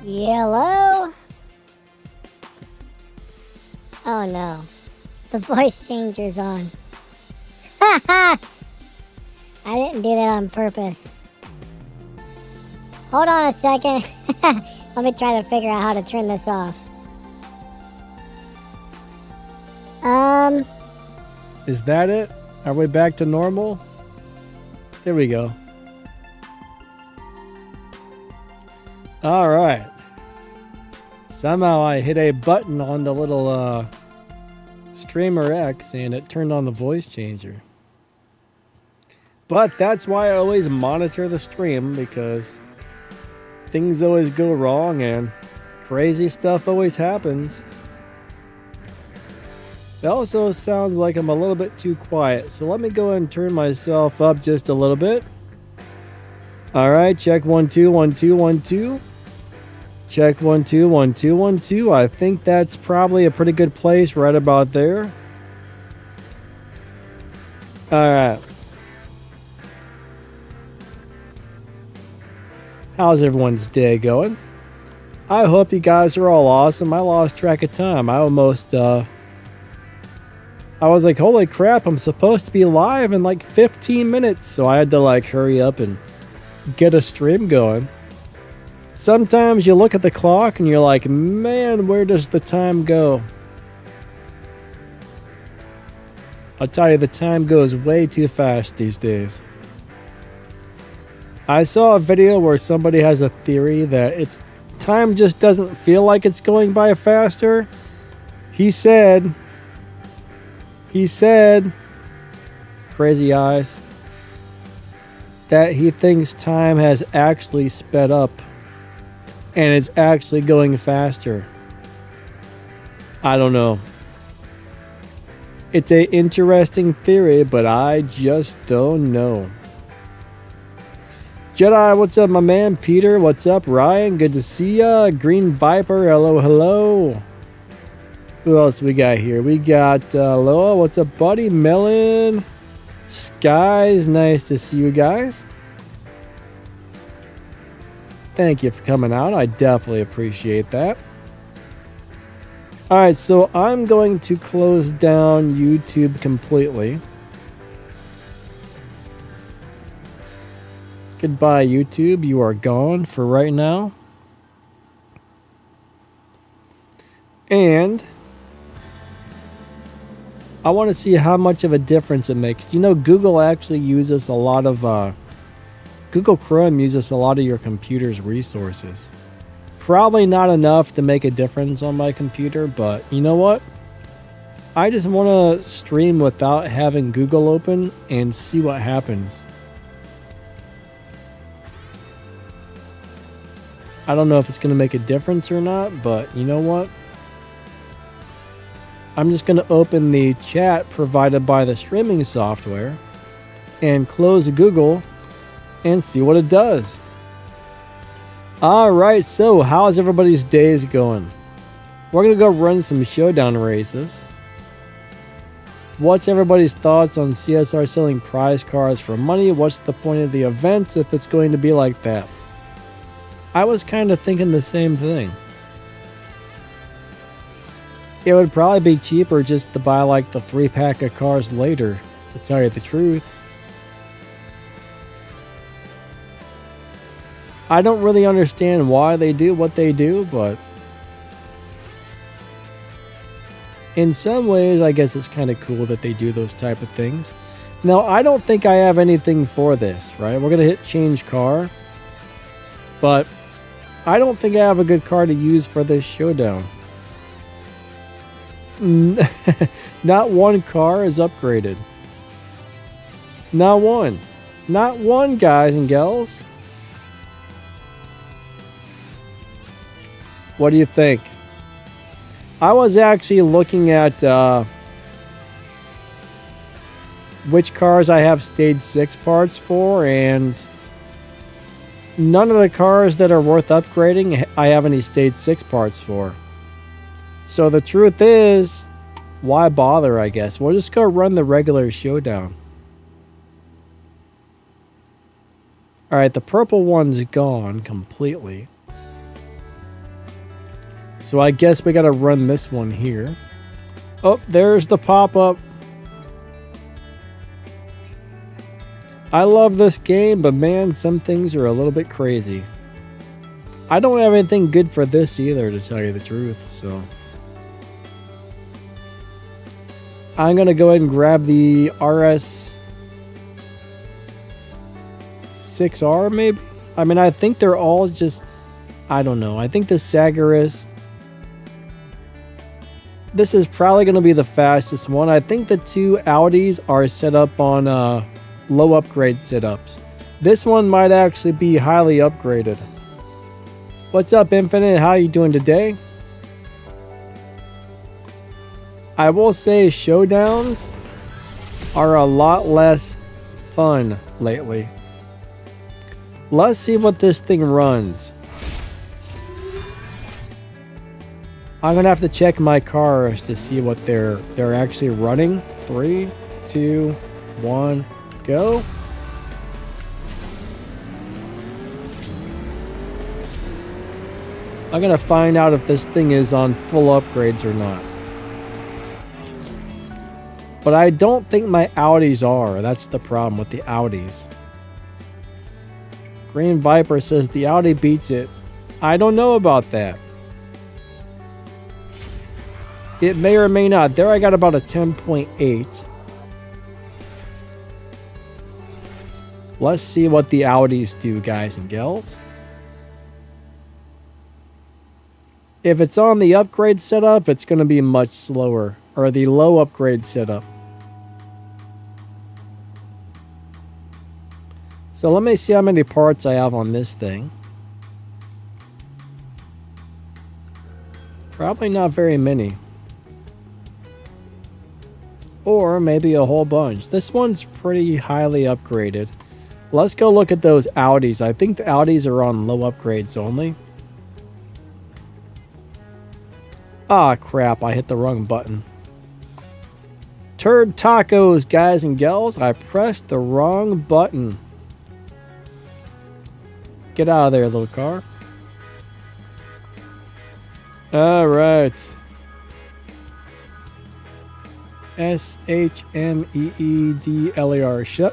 Yellow? Oh no. The voice changer's on. Ha ha! I didn't do that on purpose. Hold on a second. Let me try to figure out how to turn this off. Is that it? Are we back to normal? There we go. All right. Somehow I hit a button on the little Streamer X and it turned on the voice changer. But that's why I always monitor the stream, because things always go wrong and crazy stuff always happens. It also sounds like I'm a little bit too quiet, so let me go ahead and turn myself up just a little bit. Alright, check 1 2 1 2 1 2. Check 1 2 1 2 1 2. I think that's probably a pretty good place right about there. Alright. How's everyone's day going? I hope you guys are all awesome. I lost track of time. I was like, holy crap, I'm supposed to be live in like 15 minutes. So I had to like hurry up and get a stream going. Sometimes you look at the clock and you're like, man, where does the time go? I'll tell you, the time goes way too fast these days. I saw a video where somebody has a theory that time just doesn't feel like it's going by faster. He said, crazy eyes, that he thinks time has actually sped up and it's actually going faster. I don't know. It's an interesting theory, but I just don't know. Jedi, what's up, my man? Peter, what's up? Ryan, good to see ya. Green Viper, hello, hello. Who else we got here? We got Loa, what's up, buddy? Melon, Skies, nice to see you guys. Thank you for coming out. I definitely appreciate that. Alright, so I'm going to close down YouTube completely. Goodbye, YouTube. You are gone for right now. And I want to see how much of a difference it makes. You know, Google actually uses a lot of... Google Chrome uses a lot of your computer's resources. Probably not enough to make a difference on my computer, but you know what? I just want to stream without having Google open and see what happens. I don't know if it's going to make a difference or not, but you know what? I'm just going to open the chat provided by the streaming software and close Google and see what it does. Alright, so how's everybody's days going? We're going to go run some Showdown races. What's everybody's thoughts on CSR selling prize cards for money? What's the point of the event if it's going to be like that? I was kind of thinking the same thing. It would probably be cheaper just to buy like the 3-pack of cards later, to tell you the truth. I don't really understand why they do what they do, but in some ways, I guess it's kind of cool that they do those type of things. Now, I don't think I have anything for this, right? We're going to hit change car, but I don't think I have a good card to use for this Showdown. Not one car is upgraded. Not one. Not one, guys and gals. What do you think? I was actually looking at which cars I have stage 6 parts for, and none of the cars that are worth upgrading I have any stage 6 parts for. So the truth is, why bother, I guess? We'll just go run the regular Showdown. Alright, the purple one's gone completely. So I guess we got to run this one here. Oh, there's the pop-up. I love this game, but man, some things are a little bit crazy. I don't have anything good for this either, to tell you the truth, so. I'm going to go ahead and grab the RS6R maybe? I mean, I think they're all just, I don't know. I think the Sagaris, this is probably going to be the fastest one. I think the two Audis are set up on low upgrade setups. This one might actually be highly upgraded. What's up, Infinite? How you doing today? I will say showdowns are a lot less fun lately. Let's see what this thing runs. I'm gonna have to check my cars to see what they're actually running. 3, 2, 1, go. I'm gonna find out if this thing is on full upgrades or not. But I don't think my Audis are. That's the problem with the Audis. Green Viper says the Audi beats it. I don't know about that. It may or may not. There I got about a 10.8. Let's see what the Audis do, guys and gals. If it's on the upgrade setup, it's going to be much slower. Or the low upgrade setup. So let me see how many parts I have on this thing. Probably not very many. Or maybe a whole bunch. This one's pretty highly upgraded. Let's go look at those Audis. I think the Audis are on low upgrades only. Ah, crap. I hit the wrong button. Turd tacos, guys and gals. I pressed the wrong button. Get out of there, little car. All right. Shmeedler.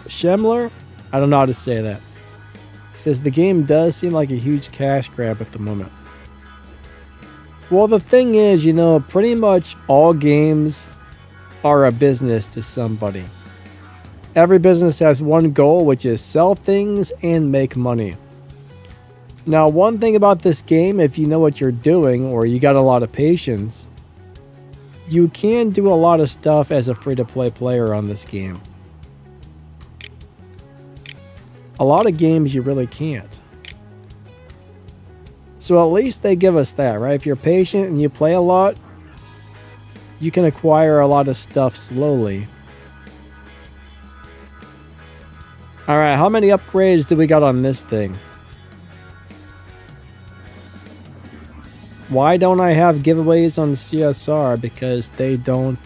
Schemler? I don't know how to say that. Says the game does seem like a huge cash grab at the moment. Well, the thing is, you know, pretty much all games are a business to somebody. Every business has one goal, which is sell things and make money. Now, one thing about this game, if you know what you're doing or you got a lot of patience, you can do a lot of stuff as a free-to-play player on this game. A lot of games you really can't. So at least they give us that, right? If you're patient and you play a lot, you can acquire a lot of stuff slowly. Alright, how many upgrades do we got on this thing? Why don't I have giveaways on the CSR? Because they don't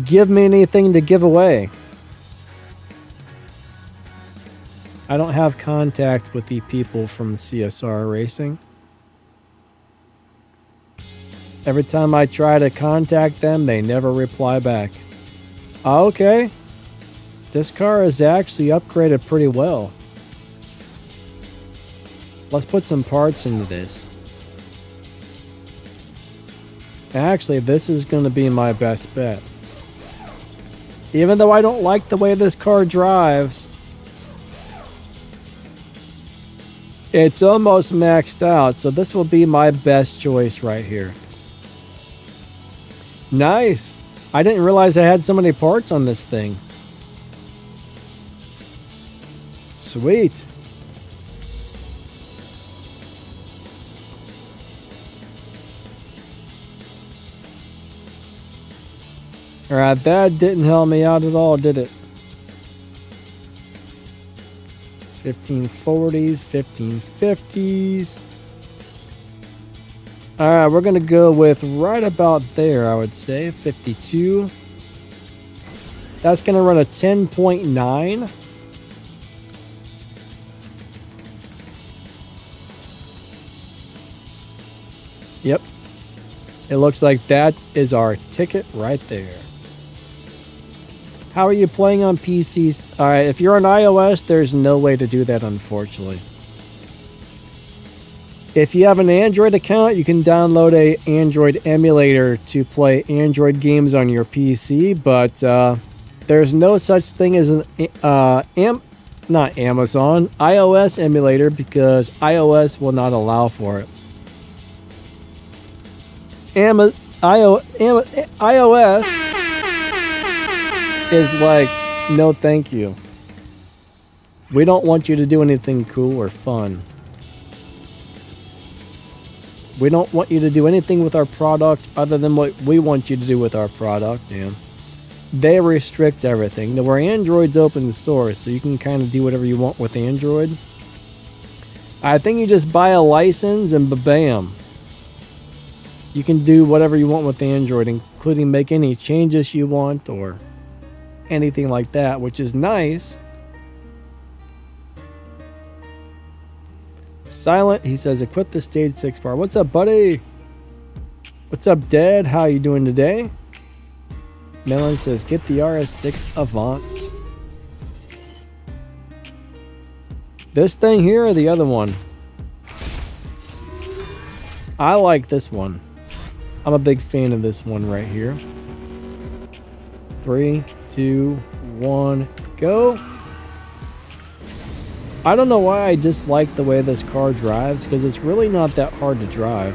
give me anything to give away. I don't have contact with the people from CSR Racing. Every time I try to contact them, they never reply back. Okay. This car is actually upgraded pretty well. Let's put some parts into this. Actually, this is going to be my best bet. Even though I don't like the way this car drives, it's almost maxed out, so this will be my best choice right here. Nice! I didn't realize I had so many parts on this thing. Sweet! Alright, that didn't help me out at all, did it? 1540s, 1550s. Alright, we're going to go with right about there, I would say. 52. That's going to run a 10.9. Yep. It looks like that is our ticket right there. How are you playing on PCs? Alright, if you're on iOS, there's no way to do that, unfortunately. If you have an Android account, you can download a Android emulator to play Android games on your PC, but there's no such thing as an not Amazon, iOS emulator, because iOS will not allow for it. iOS is like, no thank you. We don't want you to do anything cool or fun. We don't want you to do anything with our product other than what we want you to do with our product, and they restrict everything. Now, where Android's open source, so you can kind of do whatever you want with Android. I think you just buy a license and bam. You can do whatever you want with Android, including make any changes you want or anything like that, which is nice. Silent, he says, equip the stage 6 bar. What's up, buddy? What's up, Dad? How you doing today? Melon says, get the RS6 Avant. This thing here or the other one? I like this one. I'm a big fan of this one right here. 3, 2, 1, go. I don't know why I dislike the way this car drives, because it's really not that hard to drive.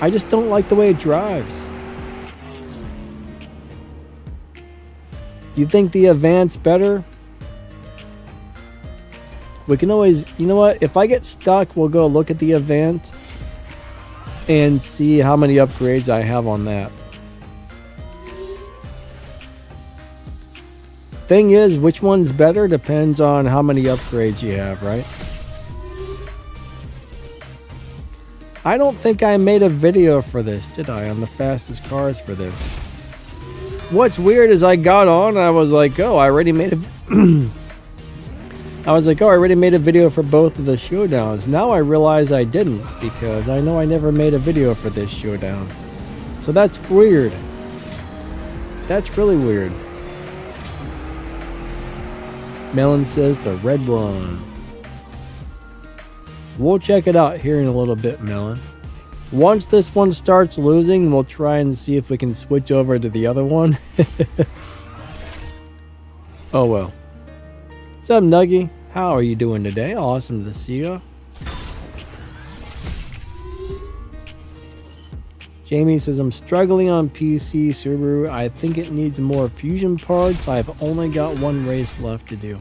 I just don't like the way it drives. You think the Avant's better? We can always, you know what? If I get stuck, we'll go look at the Avant and see how many upgrades I have on that. Thing is, which one's better depends on how many upgrades you have, right? I don't think I made a video for this, did I? On the fastest cars for this. What's weird is I got on and I was like, oh, I already made a I was like, oh, I already made a video for both of the Showdowns. Now I realize I didn't, because I know I never made a video for this Showdown. So that's weird. That's really weird. Melon says the red one. We'll check it out here in a little bit, Melon. Once this one starts losing, we'll try and see if we can switch over to the other one. Oh well. What's up, Nuggy? How are you doing today? Awesome to see you. Jamie says, I'm struggling on PC, Subaru. I think it needs more fusion parts. I've only got one race left to do.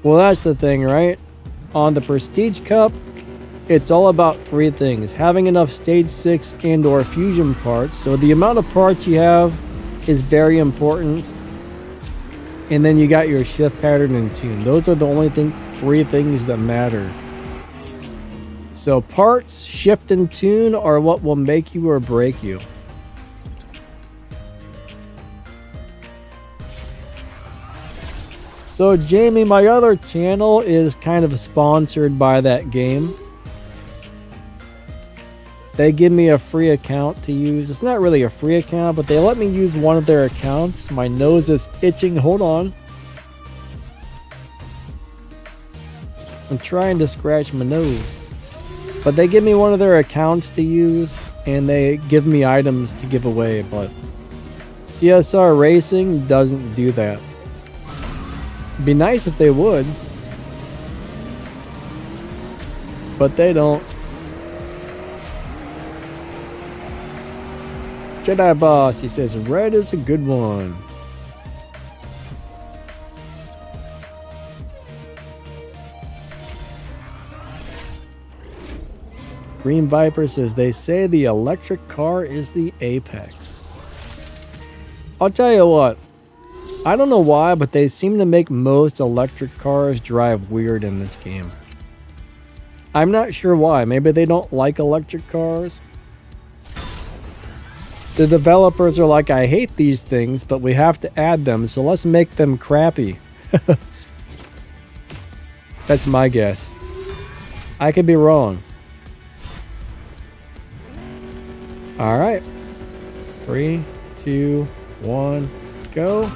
Well, that's the thing, right? On the Prestige Cup, it's all about 3 things. Having enough Stage 6 and or fusion parts. So the amount of parts you have is very important. And then you got your shift pattern and tune. Those are the only 3 things that matter. So parts, shift, and tune are what will make you or break you. So Jamie, my other channel is kind of sponsored by that game. They give me a free account to use. It's not really a free account, but they let me use one of their accounts. My nose is itching. Hold on. I'm trying to scratch my nose. But they give me one of their accounts to use, and they give me items to give away, but CSR Racing doesn't do that. It'd be nice if they would, but they don't. Jedi Boss, he says, red is a good one. Green Viper says, they say the electric car is the apex. I'll tell you what, I don't know why, but they seem to make most electric cars drive weird in this game. I'm not sure why. Maybe they don't like electric cars. The developers are like, I hate these things, but we have to add them, so let's make them crappy. That's my guess. I could be wrong. All right. 3, 2, 1, go.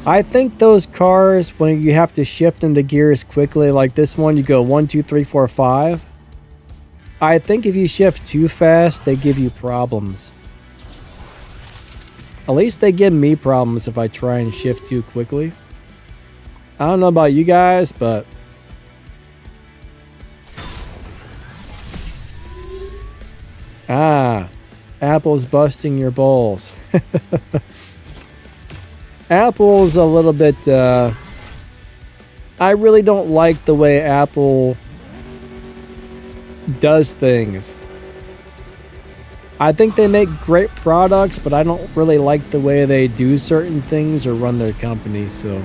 I think those cars, when you have to shift into gears quickly, like this one, you go 1, 2, 3, 4, 5. I think if you shift too fast, they give you problems. At least they give me problems if I try and shift too quickly. I don't know about you guys, but Apple's busting your balls. Apple's a little bit, I really don't like the way Apple does things. I think they make great products, but I don't really like the way they do certain things or run their company. So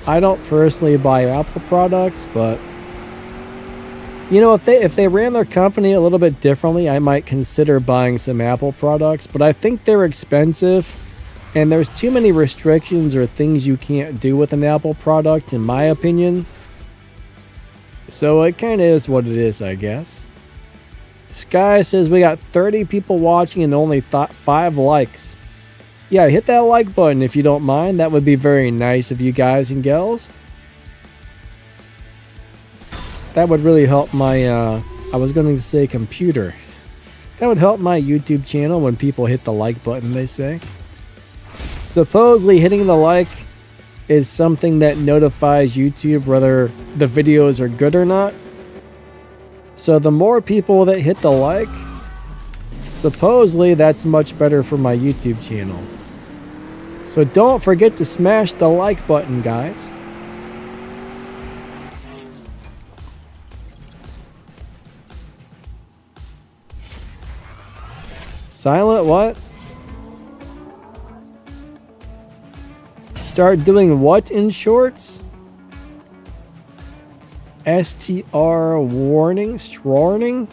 I don't personally buy Apple products, but you know, if they ran their company a little bit differently, I might consider buying some Apple products, but I think they're expensive. And there's too many restrictions or things you can't do with an Apple product, in my opinion. So it kind of is what it is, I guess. Sky says we got 30 people watching and only 5 likes. Yeah, hit that like button if you don't mind. That would be very nice of you guys and gals. That would really help my, I was going to say computer. That would help my YouTube channel when people hit the like button, they say. Supposedly hitting the like is something that notifies YouTube whether the videos are good or not. So the more people that hit the like, supposedly that's much better for my YouTube channel. So don't forget to smash the like button, guys. Silent what? Start doing what in shorts? STR warning? Strorning?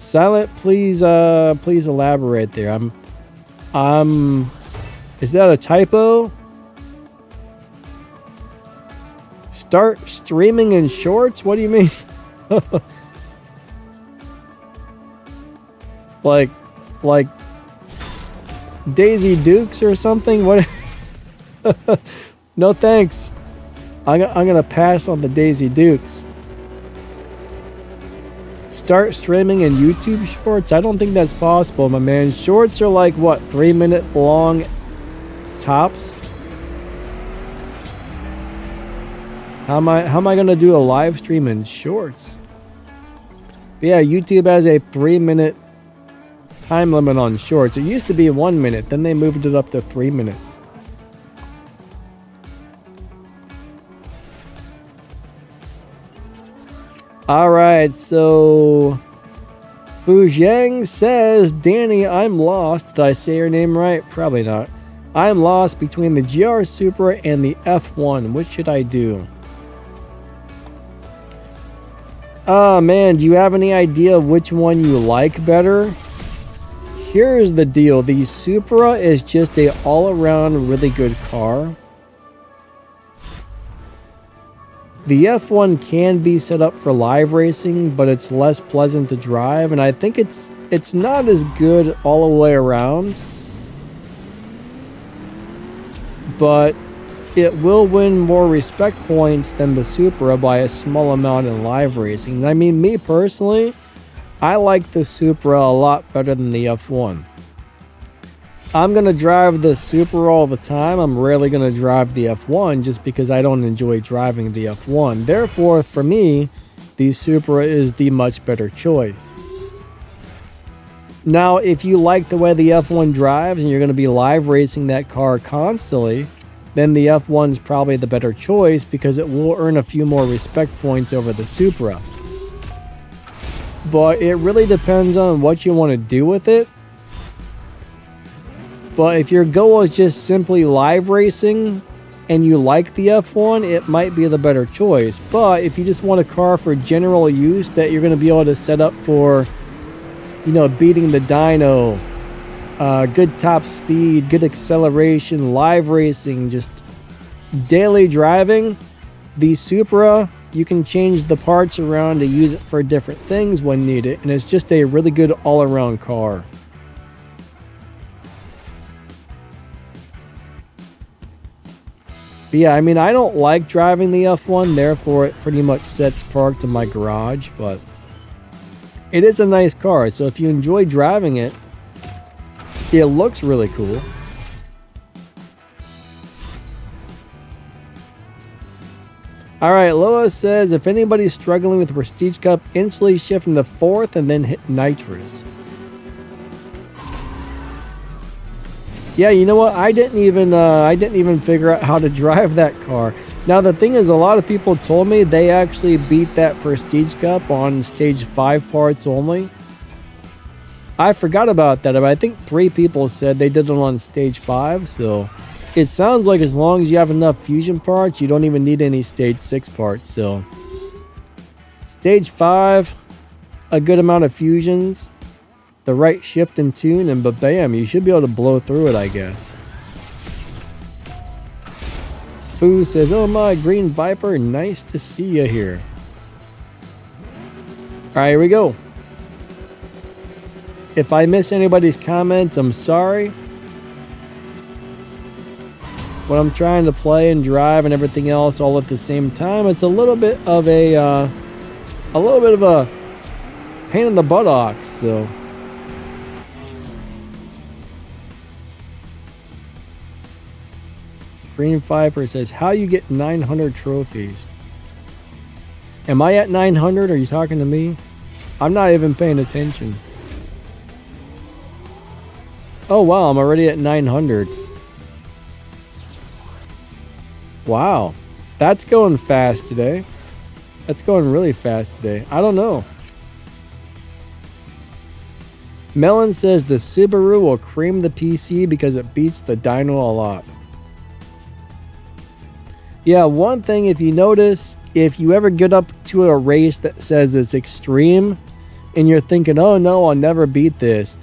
Silent, please elaborate there. Is that a typo? Start streaming in shorts? What do you mean? like Daisy Dukes or something? What? No thanks. I'm gonna pass on the Daisy Dukes. Start streaming in YouTube shorts? I don't think that's possible, my man. Shorts are like what, 3-minute long tops? How am I gonna do a live stream in shorts? But yeah, YouTube has a 3-minute time limit on shorts. It used to be 1 minute, then they moved it up to 3 minutes. Alright, so Fu Zhang says, Danny, I'm lost. Did I say your name right? Probably not. I'm lost between the GR Supra and the F1. What should I do? Oh man, do you have any idea which one you like better? Here's the deal. The Supra is just a all-around really good car. The F1 can be set up for live racing, but it's less pleasant to drive, and I think it's not as good all the way around. But it will win more respect points than the Supra by a small amount in live racing. I mean, me personally, I like the Supra a lot better than the F1. I'm going to drive the Supra all the time. I'm rarely going to drive the F1 just because I don't enjoy driving the F1. Therefore, for me, the Supra is the much better choice. Now, if you like the way the F1 drives and you're going to be live racing that car constantly, then the F1's probably the better choice because it will earn a few more respect points over the Supra. But it really depends on what you want to do with it. But if your goal is just simply live racing and you like the F1, it might be the better choice. But if you just want a car for general use that you're going to be able to set up for, you know, beating the dyno, good top speed, good acceleration, live racing, just daily driving, the Supra, you can change the parts around to use it for different things when needed, and it's just a really good all-around car. But yeah, I mean, I don't like driving the F1, therefore it pretty much sits parked in my garage, but it is a nice car, so if you enjoy driving it, it looks really cool. Alright, Lois says, if anybody's struggling with Prestige Cup, instantly shift into 4th and then hit nitrous. Yeah, you know what? I didn't even figure out how to drive that car. Now the thing is, a lot of people told me they actually beat that Prestige Cup on stage 5 parts only. I forgot about that, but I think 3 people said they did it on stage 5, so it sounds like as long as you have enough fusion parts, you don't even need any stage 6 parts. So stage 5, a good amount of fusions, the right shift and tune, and bam, you should be able to blow through it, I guess. Foo says, oh my, Green Viper, nice to see you here. Alright, here we go. If I miss anybody's comments, I'm sorry. When I'm trying to play and drive and everything else all at the same time, it's a little bit of a pain in the buttocks, so. Green Viper says, how you get 900 trophies? Am I at 900? Are you talking to me? I'm not even paying attention. Oh wow, I'm already at 900. Wow, that's going fast today. That's going really fast today. I don't know. Melon says the Subaru will cream the PC because it beats the dyno a lot. Yeah, one thing, if you notice, if you ever get up to a race that says it's extreme and you're thinking, oh no, I'll never beat this.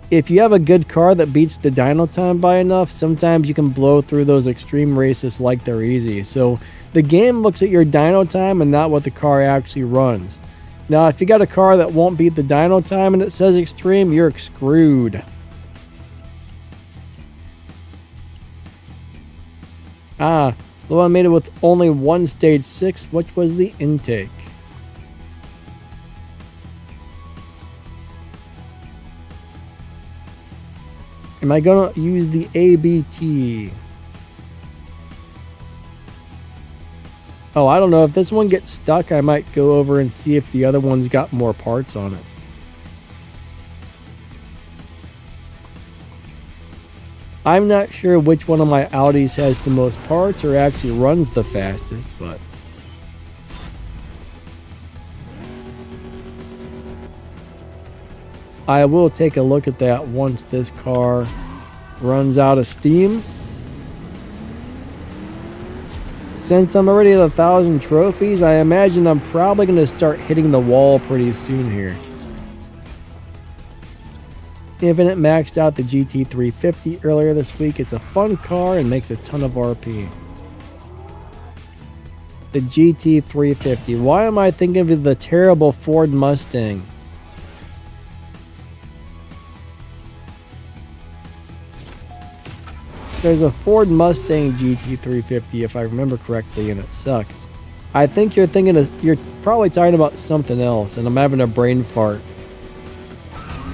If you have a good car that beats the dyno time by enough, sometimes you can blow through those extreme races like they're easy. So the game looks at your dyno time and not what the car actually runs. Now, if you got a car that won't beat the dyno time and it says extreme, you're screwed. Ah, the one made it with only one stage 6, which was the intake. Am I gonna use the ABT? Oh, I don't know. If this one gets stuck, I might go over and see if the other one's got more parts on it. I'm not sure which one of my Audis has the most parts or actually runs the fastest, but I will take a look at that once this car runs out of steam. Since I'm already at 1,000 trophies, I imagine I'm probably going to start hitting the wall pretty soon here. Infinite maxed out the GT350 earlier this week. It's a fun car and makes a ton of RP. The GT350. Why am I thinking of the terrible Ford Mustang? There's a Ford Mustang GT350 if I remember correctly, and it sucks. I think you're probably talking about something else, and I'm having a brain fart.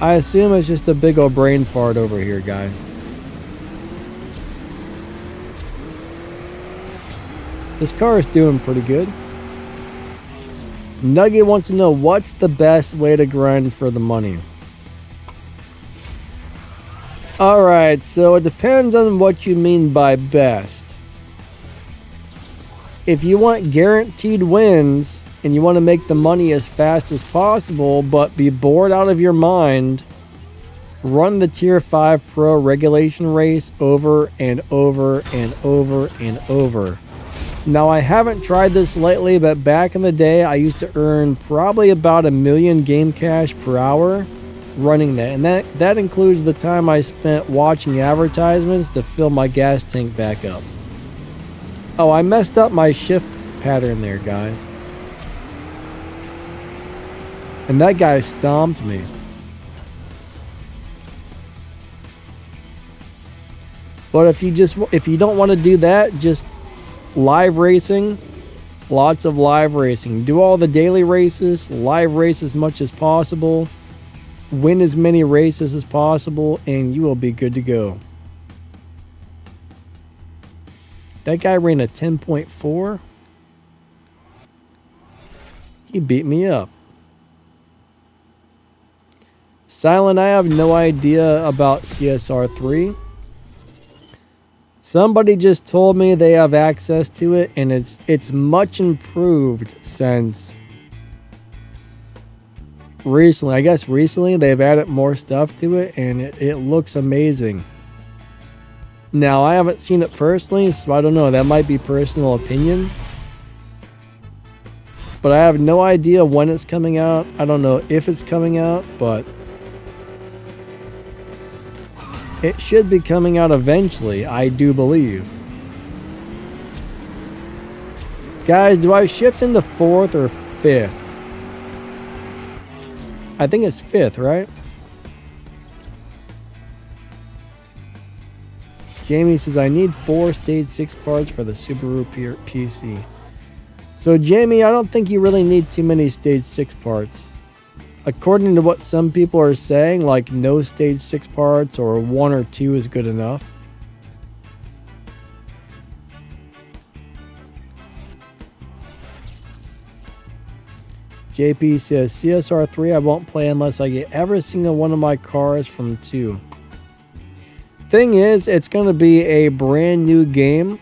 I assume it's just a big old brain fart over here, guys. This car is doing pretty good. Nugget wants to know, what's the best way to grind for the money? Alright, so it depends on what you mean by best. If you want guaranteed wins and you want to make the money as fast as possible but be bored out of your mind, run the Tier 5 Pro regulation race over and over and over and over. Now, I haven't tried this lately, but back in the day I used to earn probably about 1 million game cash per hour running that, and that includes the time I spent watching advertisements to fill my gas tank back up. Oh, I messed up my shift pattern there, guys. And that guy stomped me. But if you don't want to do that, just live racing, lots of live racing. Do all the daily races, live race as much as possible, win as many races as possible, and you will be good to go. That guy ran a 10.4. He beat me up. Silent, I have no idea about CSR3. Somebody just told me they have access to it, and it's much improved since recently. I guess recently they've added more stuff to it, and it looks amazing. Now, I haven't seen it personally, so I don't know. That might be personal opinion. But I have no idea when it's coming out. I don't know if it's coming out, but it should be coming out eventually, I do believe. Guys, do I shift into 4th or 5th? I think it's 5th, right? Jamie says, I need 4 stage 6 parts for the Subaru PC. So, Jamie, I don't think you really need too many stage 6 parts. According to what some people are saying, like no stage 6 parts or 1 or 2 is good enough. JP says, CSR3 I won't play unless I get every single one of my cars from 2. Thing is, it's going to be a brand new game.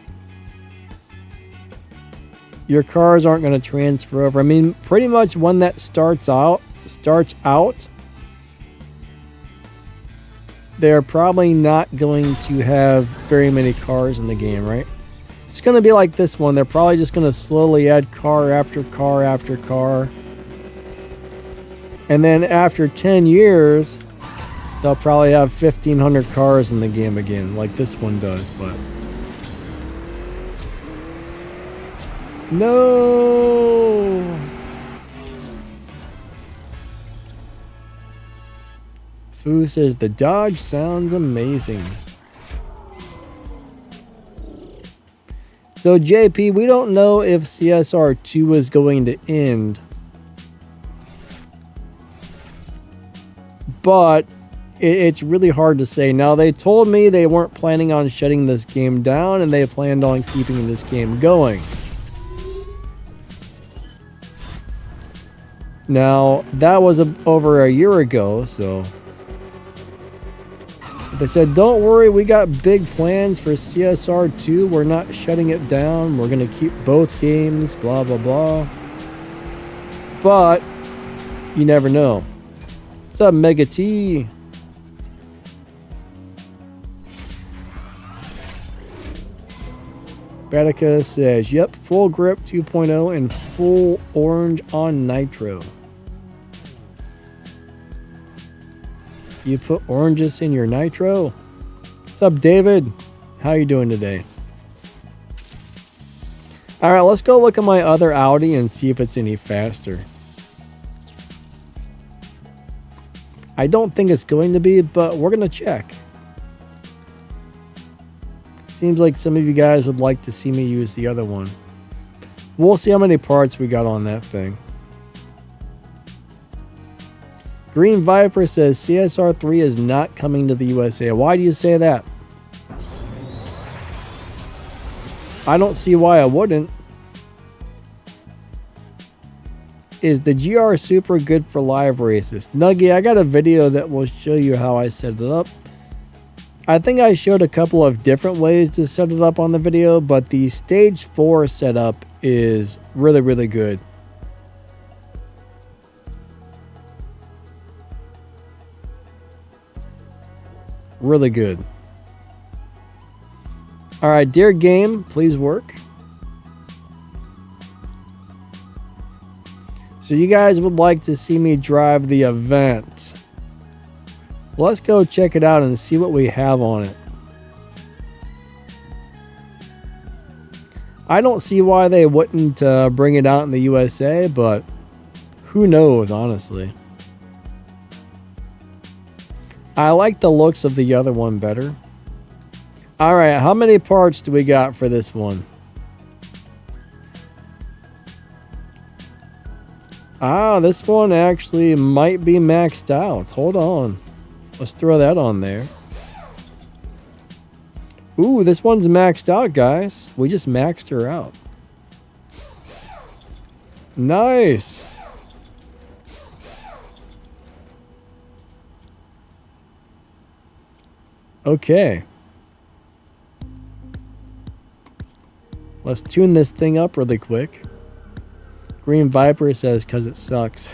Your cars aren't going to transfer over. I mean, pretty much when that starts out, they're probably not going to have very many cars in the game, right? It's going to be like this one. They're probably just going to slowly add car after car after car. And then after 10 years, they'll probably have 1,500 cars in the game again, like this one does, but... No! Fu says, the Dodge sounds amazing. So, JP, we don't know if CSR2 is going to end. But it's really hard to say. Now, they told me they weren't planning on shutting this game down, and they planned on keeping this game going. Now, that was over a year ago, so... They said, don't worry, we got big plans for CSR2. We're not shutting it down. We're going to keep both games, blah, blah, blah. But, you never know. What's up, Mega T? Batica says, yep, full grip 2.0 and full orange on nitro. You put oranges in your nitro? What's up, David? How you doing today? Alright, let's go look at my other Audi and see if it's any faster. I don't think it's going to be, but we're going to check. Seems like some of you guys would like to see me use the other one. We'll see how many parts we got on that thing. Green Viper says CSR3 is not coming to the USA. Why do you say that? I don't see why I wouldn't. Is the GR Super good for live races? Nuggy, I got a video that will show you how I set it up. I think I showed a couple of different ways to set it up on the video, but the stage 4 setup is really, really good. Really good. Alright, dear game, please work. So you guys would like to see me drive the event. Let's go check it out and see what we have on it. I don't see why they wouldn't bring it out in the USA, but who knows, honestly. I like the looks of the other one better. Alright, how many parts do we got for this one? Ah, this one actually might be maxed out. Hold on. Let's throw that on there. Ooh, this one's maxed out, guys. We just maxed her out. Nice. Okay. Let's tune this thing up really quick. Green Viper says, "'Cause it sucks."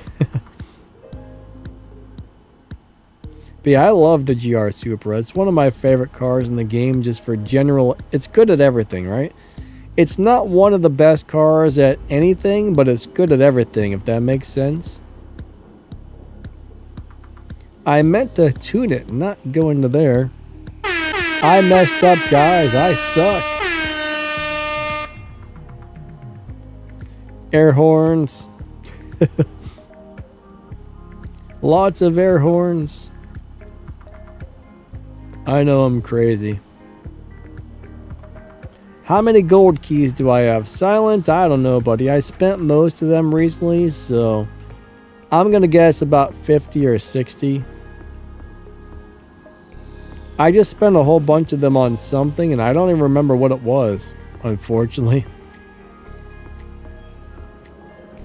But yeah, I love the GR Supra. It's one of my favorite cars in the game just for general. It's good at everything, right? It's not one of the best cars at anything, but it's good at everything, if that makes sense. I meant to tune it, not go into there. I messed up, guys. I suck. Air horns. Lots of air horns. I know I'm crazy. How many gold keys do I have? Silent? I don't know, buddy. I spent most of them recently, so I'm going to guess about 50 or 60. I just spent a whole bunch of them on something, and I don't even remember what it was, unfortunately.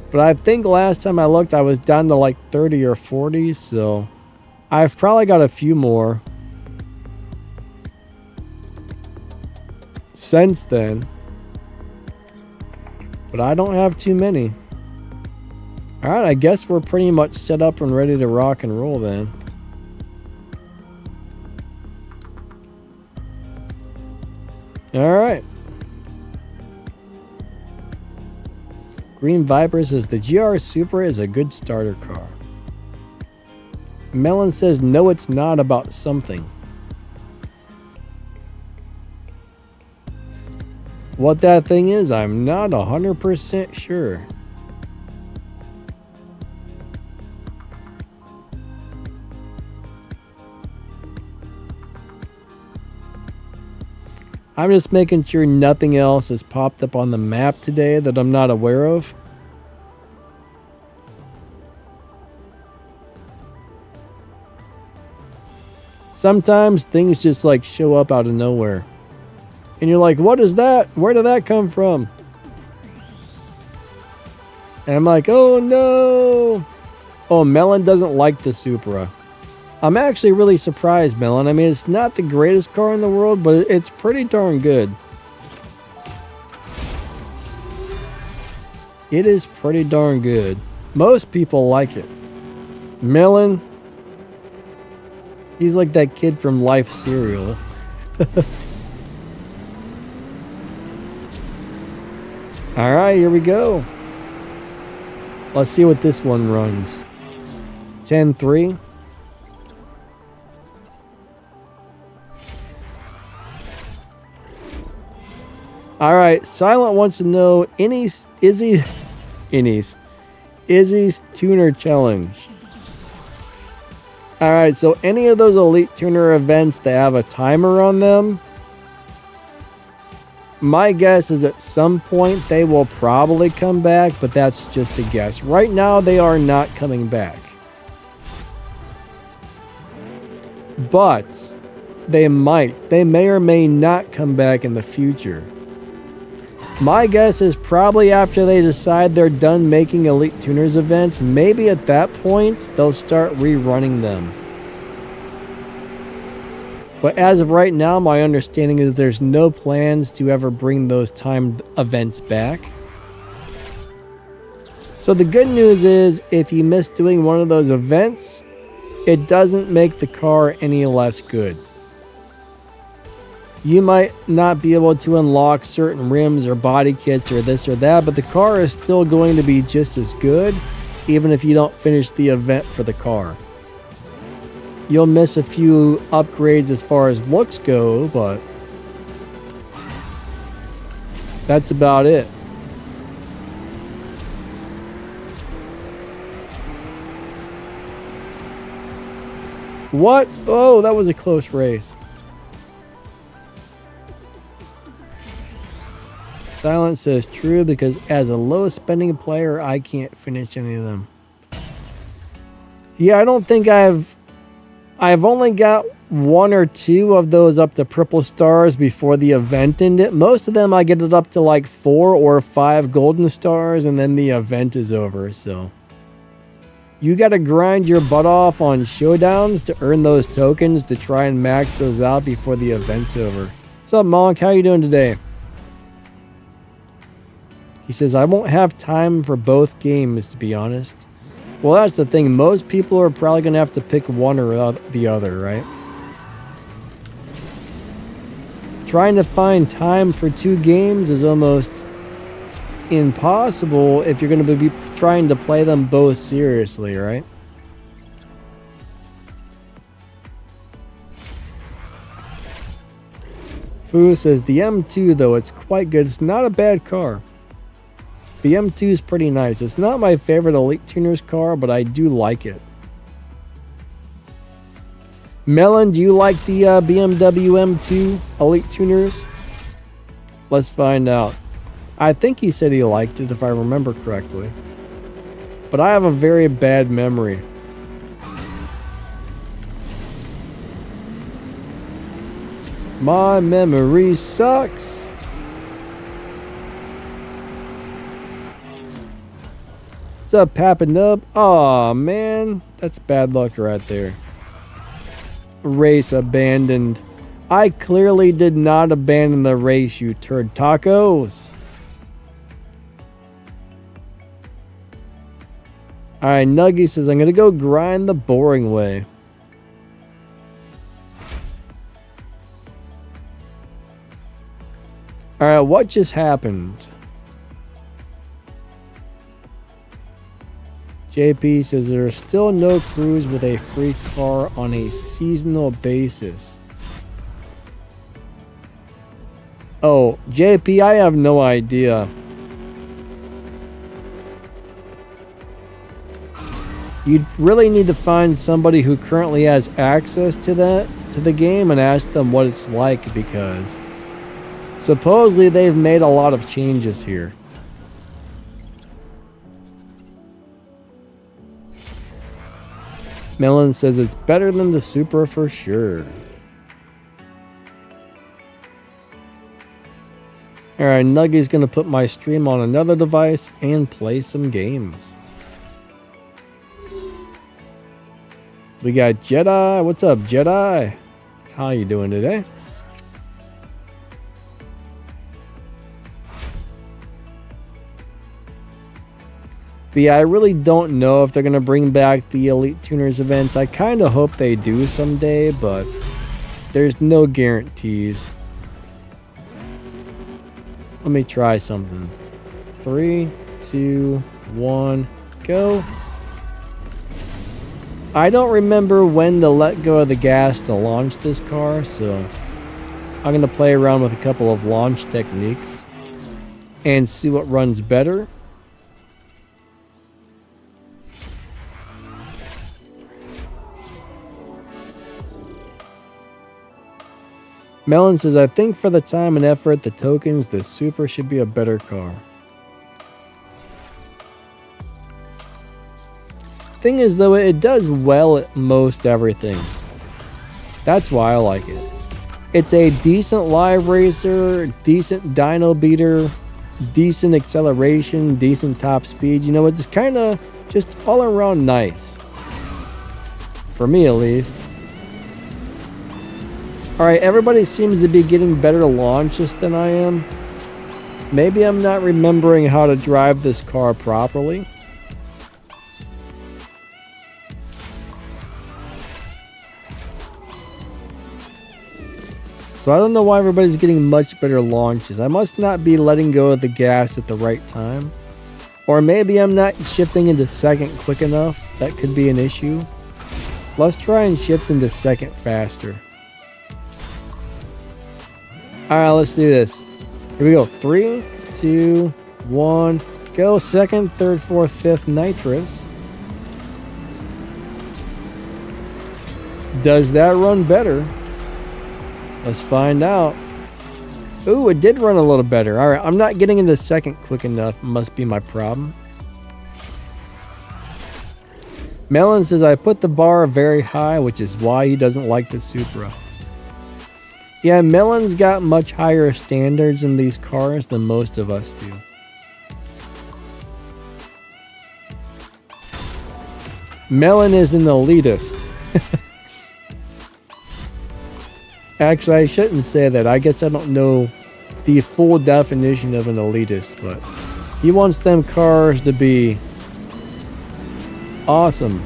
But I think last time I looked, I was down to like 30 or 40, so I've probably got a few more since then. But I don't have too many. Alright, I guess we're pretty much set up and ready to rock and roll then. Alright. Green Viper says the GR Supra is a good starter car. Melon says no, it's not about something. What that thing is, I'm not 100% sure. I'm just making sure nothing else has popped up on the map today that I'm not aware of. Sometimes things just like show up out of nowhere. And you're like, what is that? Where did that come from? And I'm like, oh no. Oh, Melon doesn't like the Supra. I'm actually really surprised, Melon. I mean, it's not the greatest car in the world, but it's pretty darn good. It is pretty darn good. Most people like it. Melon, he's like that kid from Life Cereal. Alright, here we go. Let's see what this one runs. 10-3. Alright, Silent wants to know Izzy's Tuner Challenge. Alright, so any of those Elite Tuner events that have a timer on them, my guess is at some point they will probably come back, but that's just a guess. Right now, they are not coming back. But they might. They may or may not come back in the future. My guess is probably after they decide they're done making Elite Tuners events, maybe at that point, they'll start rerunning them. But as of right now, my understanding is there's no plans to ever bring those timed events back. So the good news is, if you miss doing one of those events, it doesn't make the car any less good. You might not be able to unlock certain rims or body kits or this or that, but the car is still going to be just as good, even if you don't finish the event for the car. You'll miss a few upgrades as far as looks go, but That's about it. What? Oh, that was a close race. Silence says true because as a low spending player, I can't finish any of them. Yeah, I don't think I've only got 1 or 2 of those up to purple stars before the event ended. Most of them I get it up to like 4 or 5 golden stars and then the event is over, so. You gotta grind your butt off on showdowns to earn those tokens to try and max those out before the event's over. What's up, Monk? How you doing today? He says, I won't have time for both games, to be honest. Well, that's the thing. Most people are probably gonna have to pick one or the other, right? Trying to find time for 2 games is almost impossible if you're going to be trying to play them both seriously, right? Fu says the M2 though, it's quite good. It's not a bad car. The M2 is pretty nice. It's not my favorite Elite Tuners car, but I do like it. Melon, do you like the BMW M2 Elite Tuners? Let's find out. I think he said he liked it, if I remember correctly. But I have a very bad memory. My memory sucks. What's up, Papa Nub? Aw, man. That's bad luck right there. Race abandoned. I clearly did not abandon the race, you turd tacos. Alright, Nuggy says, I'm going to go grind the boring way. Alright, what just happened? JP says, there are still no crews with a free car on a seasonal basis. Oh, JP, I have no idea. You'd really need to find somebody who currently has access to the game and ask them what it's like, because supposedly they've made a lot of changes here. Melon says it's better than the Supra for sure. Alright, Nuggy's gonna put my stream on another device and play some games. We got Jedi. What's up, Jedi? How you doing today? But yeah, I really don't know if they're going to bring back the Elite Tuners events. I kind of hope they do someday, but there's no guarantees. Let me try something. 3, 2, 1, go. I don't remember when to let go of the gas to launch this car, so I'm going to play around with a couple of launch techniques and see what runs better. Melon says, I think for the time and effort, the tokens, the Supra should be a better car. Thing is though, it does well at most everything. That's why I like it. It's a decent live racer, decent dyno beater, decent acceleration, decent top speed. You know, it's kind of just all around nice. For me at least. Alright, everybody seems to be getting better launches than I am. Maybe I'm not remembering how to drive this car properly. So I don't know why everybody's getting much better launches. I must not be letting go of the gas at the right time. Or maybe I'm not shifting into second quick enough. That could be an issue. Let's try and shift into second faster. Alright, let's do this. Here we go. 3, 2, 1, go. Second, third, fourth, fifth nitrous. Does that run better? Let's find out. Ooh, it did run a little better. Alright, I'm not getting into second quick enough. Must be my problem. Melon says I put the bar very high, which is why he doesn't like the Supra. Yeah, Melon's got much higher standards in these cars than most of us do. Melon is an elitist. Actually, I shouldn't say that. I guess I don't know the full definition of an elitist, but he wants them cars to be awesome.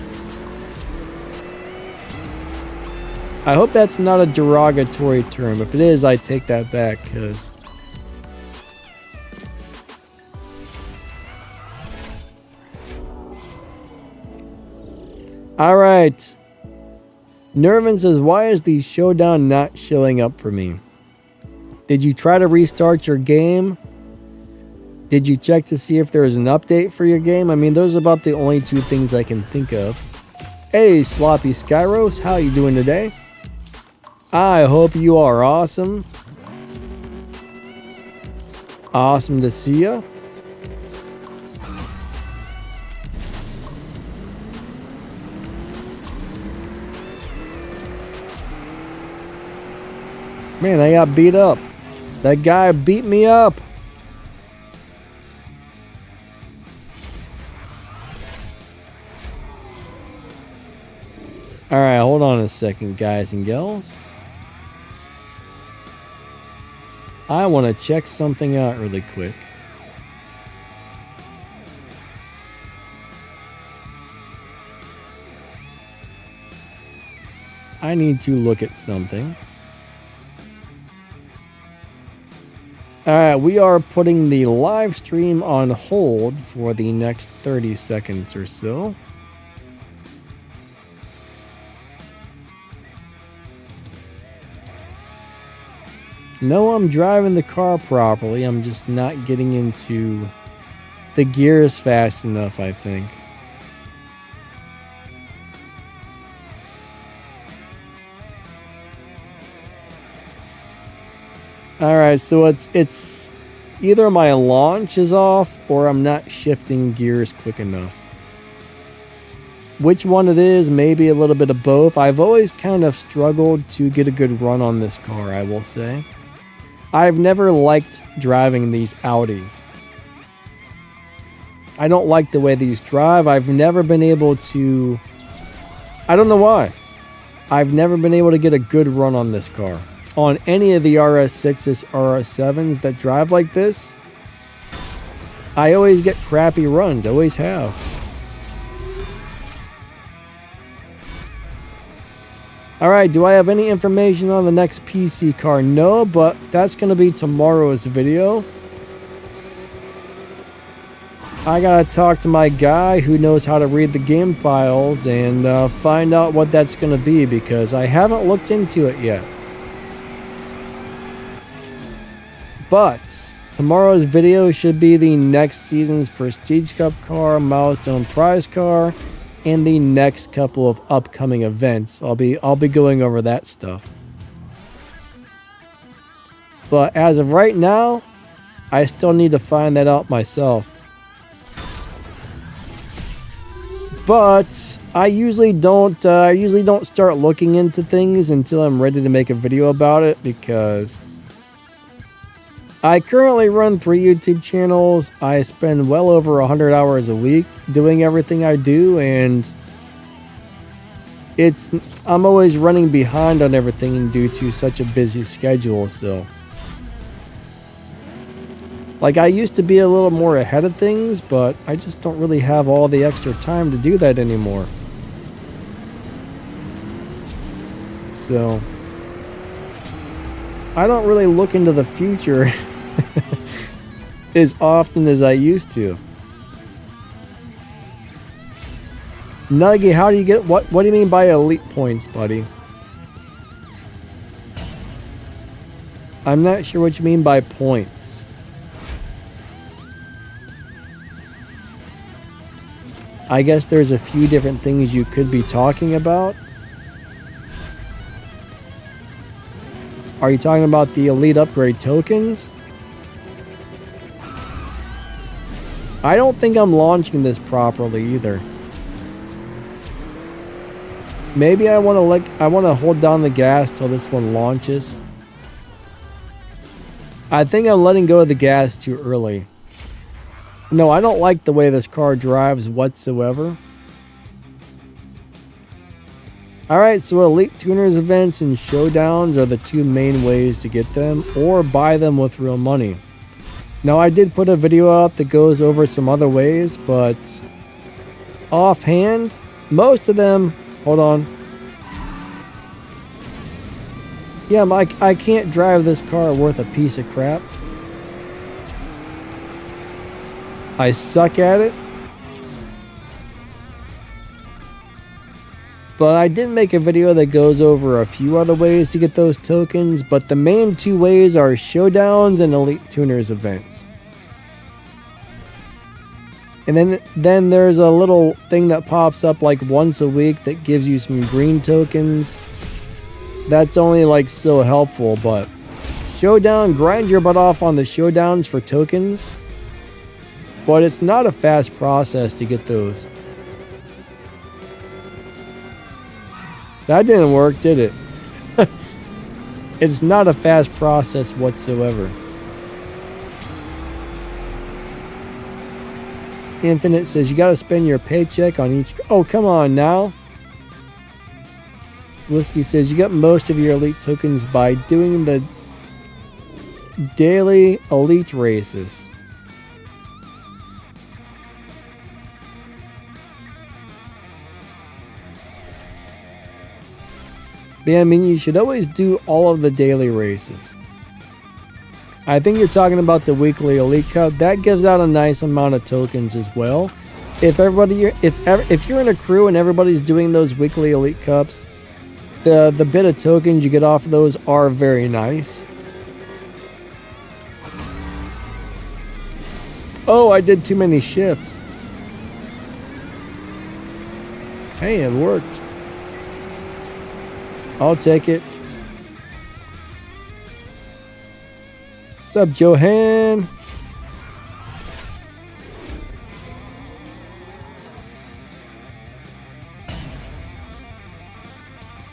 I hope that's not a derogatory term. If it is, I take that back, because alright. Nervin says, why is the Showdown not showing up for me? Did you try to restart your game? Did you check to see if there is an update for your game? I mean, those are about the only two things I can think of. Hey, Sloppy Skyros, how you doing today? I hope you are awesome. Awesome to see ya. Man, I got beat up. That guy beat me up. Alright, hold on a second, guys and gals. I want to check something out really quick. I need to look at something. Alright, we are putting the live stream on hold for the next 30 seconds or so. No, I'm driving the car properly. I'm just not getting into the gears fast enough, I think. Alright, so it's either my launch is off or I'm not shifting gears quick enough. Which one it is, maybe a little bit of both. I've always kind of struggled to get a good run on this car, I will say. I've never liked driving these Audis. I don't like the way these drive. I've never been able to... I don't know why. I've never been able to get a good run on this car. On any of the RS6s, RS7s that drive like this, I always get crappy runs. I always have. Alright, do I have any information on the next PC car? No, but that's going to be tomorrow's video. I gotta talk to my guy who knows how to read the game files and find out what that's going to be, because I haven't looked into it yet. But tomorrow's video should be the next season's Prestige Cup car, Milestone Prize car, and the next couple of upcoming events. I'll be going over that stuff. But as of right now, I still need to find that out myself. But I usually don't start looking into things until I'm ready to make a video about it, because I currently run 3 YouTube channels. I spend well over 100 hours a week doing everything I do, and I'm always running behind on everything due to such a busy schedule. So, like, I used to be a little more ahead of things, but I just don't really have all the extra time to do that anymore. So, I don't really look into the future as often as I used to. Nuggy, how do you get what do you mean by elite points, buddy? I'm not sure what you mean by points. I guess there's a few different things you could be talking about. Are you talking about the elite upgrade tokens? I don't think I'm launching this properly either. Maybe I want to hold down the gas till this one launches. I think I'm letting go of the gas too early. No, I don't like the way this car drives whatsoever. Alright, so Elite Tuners events and Showdowns are the two main ways to get them, or buy them with real money. Now, I did put a video up that goes over some other ways, but offhand, most of them... Hold on. Yeah, Mike, I can't drive this car worth a piece of crap. I suck at it. But I did make a video that goes over a few other ways to get those tokens, but the main two ways are Showdowns and Elite Tuners events. And then there's a little thing that pops up like once a week that gives you some green tokens. That's only like so helpful, but Showdown, grind your butt off on the Showdowns for tokens. But it's not a fast process to get those. That didn't work, did it? It's not a fast process whatsoever. Infinite says you gotta spend your paycheck on each... Oh, come on now. Whiskey says you got most of your elite tokens by doing the daily elite races. But yeah, I mean, you should always do all of the daily races. I think you're talking about the weekly Elite Cup. That gives out a nice amount of tokens as well. If you're in a crew and everybody's doing those weekly Elite Cups, the bit of tokens you get off of those are very nice. Oh, I did too many shifts. Hey, it worked. I'll take it. What's up, Johan?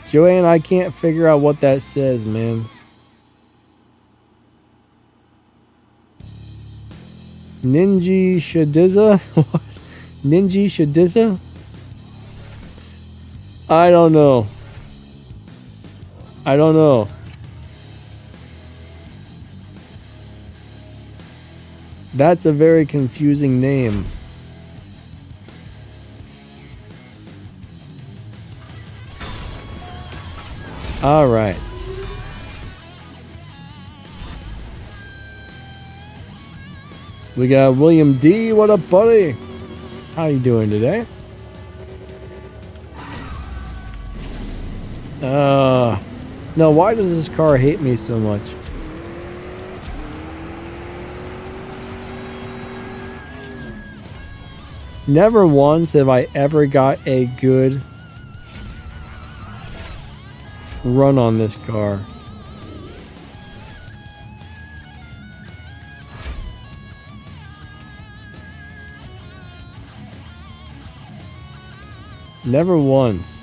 Joanne, I can't figure out what that says, man. Ninja Shadiza? What? Ninja Shadiza? I don't know. I don't know. That's a very confusing name. All right. We got William D. What up, buddy? How you doing today? No, why does this car hate me so much? Never once have I ever got a good run on this car. Never once.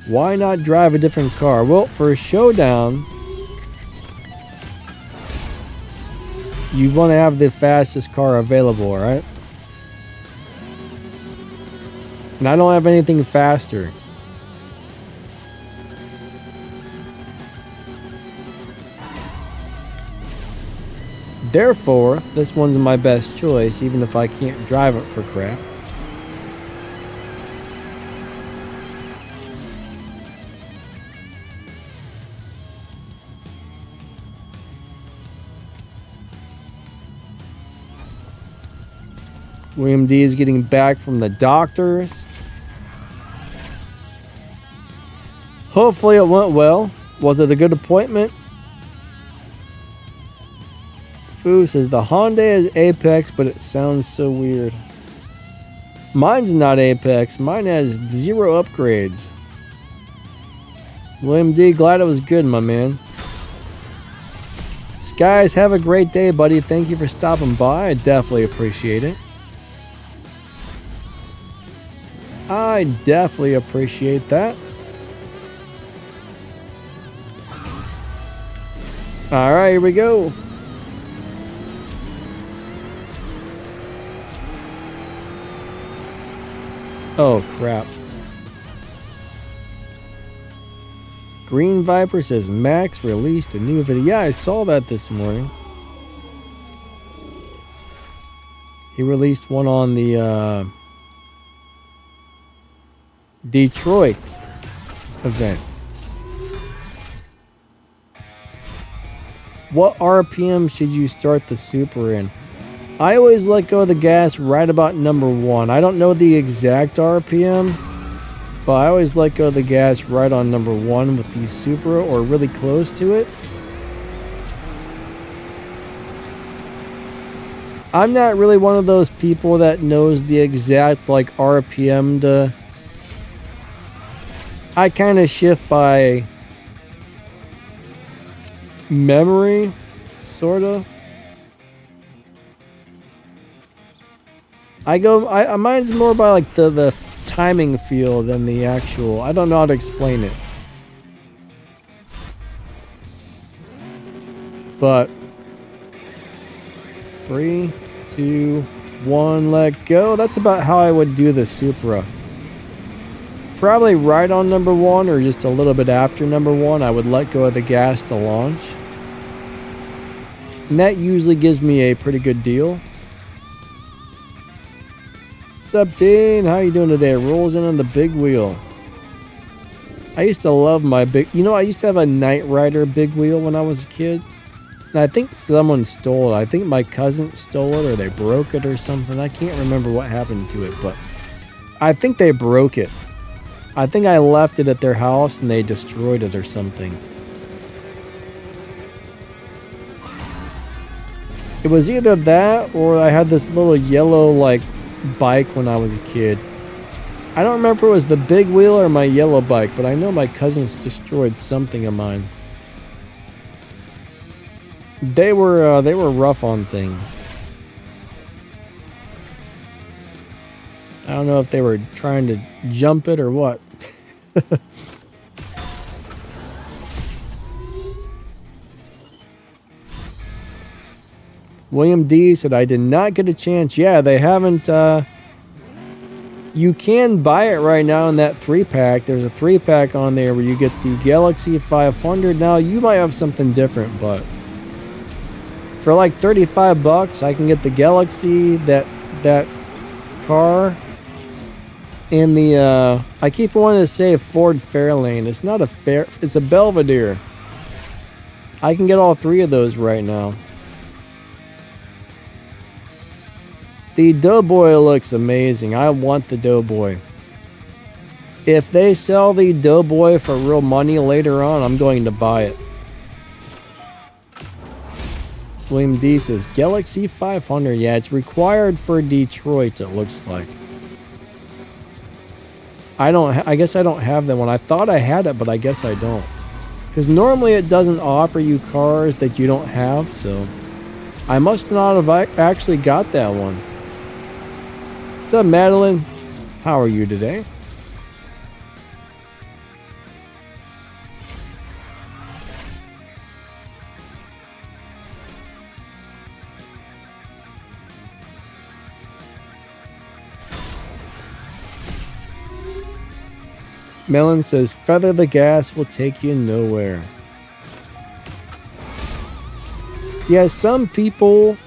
Why not drive a different car? Well, for a Showdown, you want to have the fastest car available, right? And I don't have anything faster. Therefore, this one's my best choice, even if I can't drive it for crap. William D is getting back from the doctors. Hopefully it went well. Was it a good appointment? Foo says the Honda is Apex, but it sounds so weird. Mine's not Apex. Mine has 0 upgrades. William D, glad it was good, my man. Skies, have a great day, buddy. Thank you for stopping by. I definitely appreciate it. I definitely appreciate that. Alright, here we go. Oh, crap. Green Viper says Max released a new video. Yeah, I saw that this morning. He released one on the Detroit event. What RPM should you start the Supra in? I always let go of the gas right about number 1. I don't know the exact RPM, but I always let go of the gas right on number 1 with the Supra or really close to it. I'm not really one of those people that knows the exact like RPM to... I kind of shift by memory, sorta. Mine's more by like the timing feel than the actual. I don't know how to explain it. But 3, 2, 1, let go. That's about how I would do the Supra. Probably right on number 1 or just a little bit after number 1, I would let go of the gas to launch. And that usually gives me a pretty good deal. Sup, Dean? How you doing today? Rolls in on the big wheel. I used to love my big... You know, I used to have a Knight Rider big wheel when I was a kid. And I think someone stole it. I think my cousin stole it or they broke it or something. I can't remember what happened to it, but I think they broke it. I think I left it at their house and they destroyed it or something. It was either that or I had this little yellow like bike when I was a kid. I don't remember if it was the big wheel or my yellow bike, but I know my cousins destroyed something of mine. They were rough on things. I don't know if they were trying to jump it or what. William D said, I did not get a chance. Yeah, they haven't. You can buy it right now in that 3-pack. There's a 3-pack on there where you get the Galaxy 500. Now, you might have something different, but for like $35, I can get the Galaxy, that car, and the, I keep wanting to say Ford Fairlane. It's not a Fair, it's a Belvedere. I can get all 3 of those right now. The Doughboy looks amazing. I want the Doughboy. If they sell the Doughboy for real money later on, I'm going to buy it. William D says, Galaxy 500. Yeah, it's required for Detroit, it looks like. I guess I don't have that one. I thought I had it, but I guess I don't. Because normally it doesn't offer you cars that you don't have, so I must not have actually got that one. What's up, Madeline? How are you today? Melon says, feather the gas will take you nowhere. Yeah, some people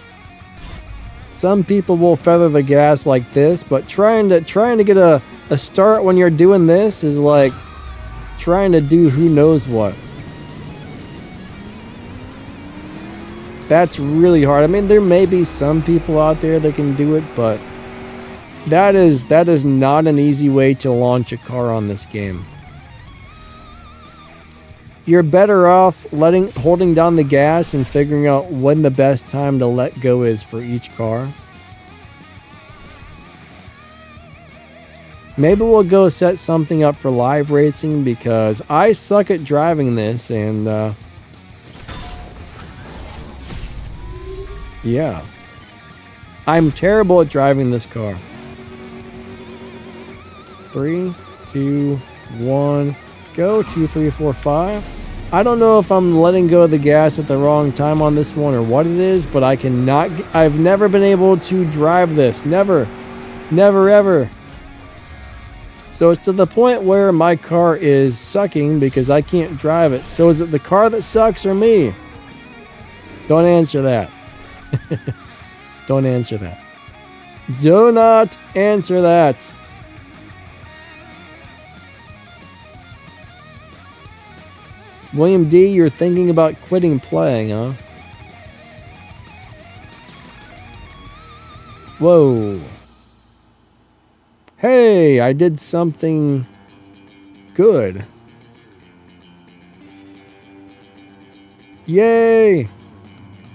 will feather the gas like this, but trying to get a start when you're doing this is like trying to do who knows what. That's really hard. I mean, there may be some people out there that can do it, but that is not an easy way to launch a car on this game. you're better off holding down the gas and figuring out when the best time to let go is for each car. Maybe we'll go set something up for live racing because I suck at driving this, and yeah. I'm terrible at driving this car. 3, 2, 1, go. 2, 3, 4, 5. I don't know if I'm letting go of the gas at the wrong time on this one or what it is, but I've never been able to drive this. Never. Never ever. So it's to the point where my car is sucking because I can't drive it. So is it the car that sucks or me? Don't answer that. Don't answer that. Do not answer that. William D., you're thinking about quitting playing, huh? Whoa. Hey, I did something good. Yay!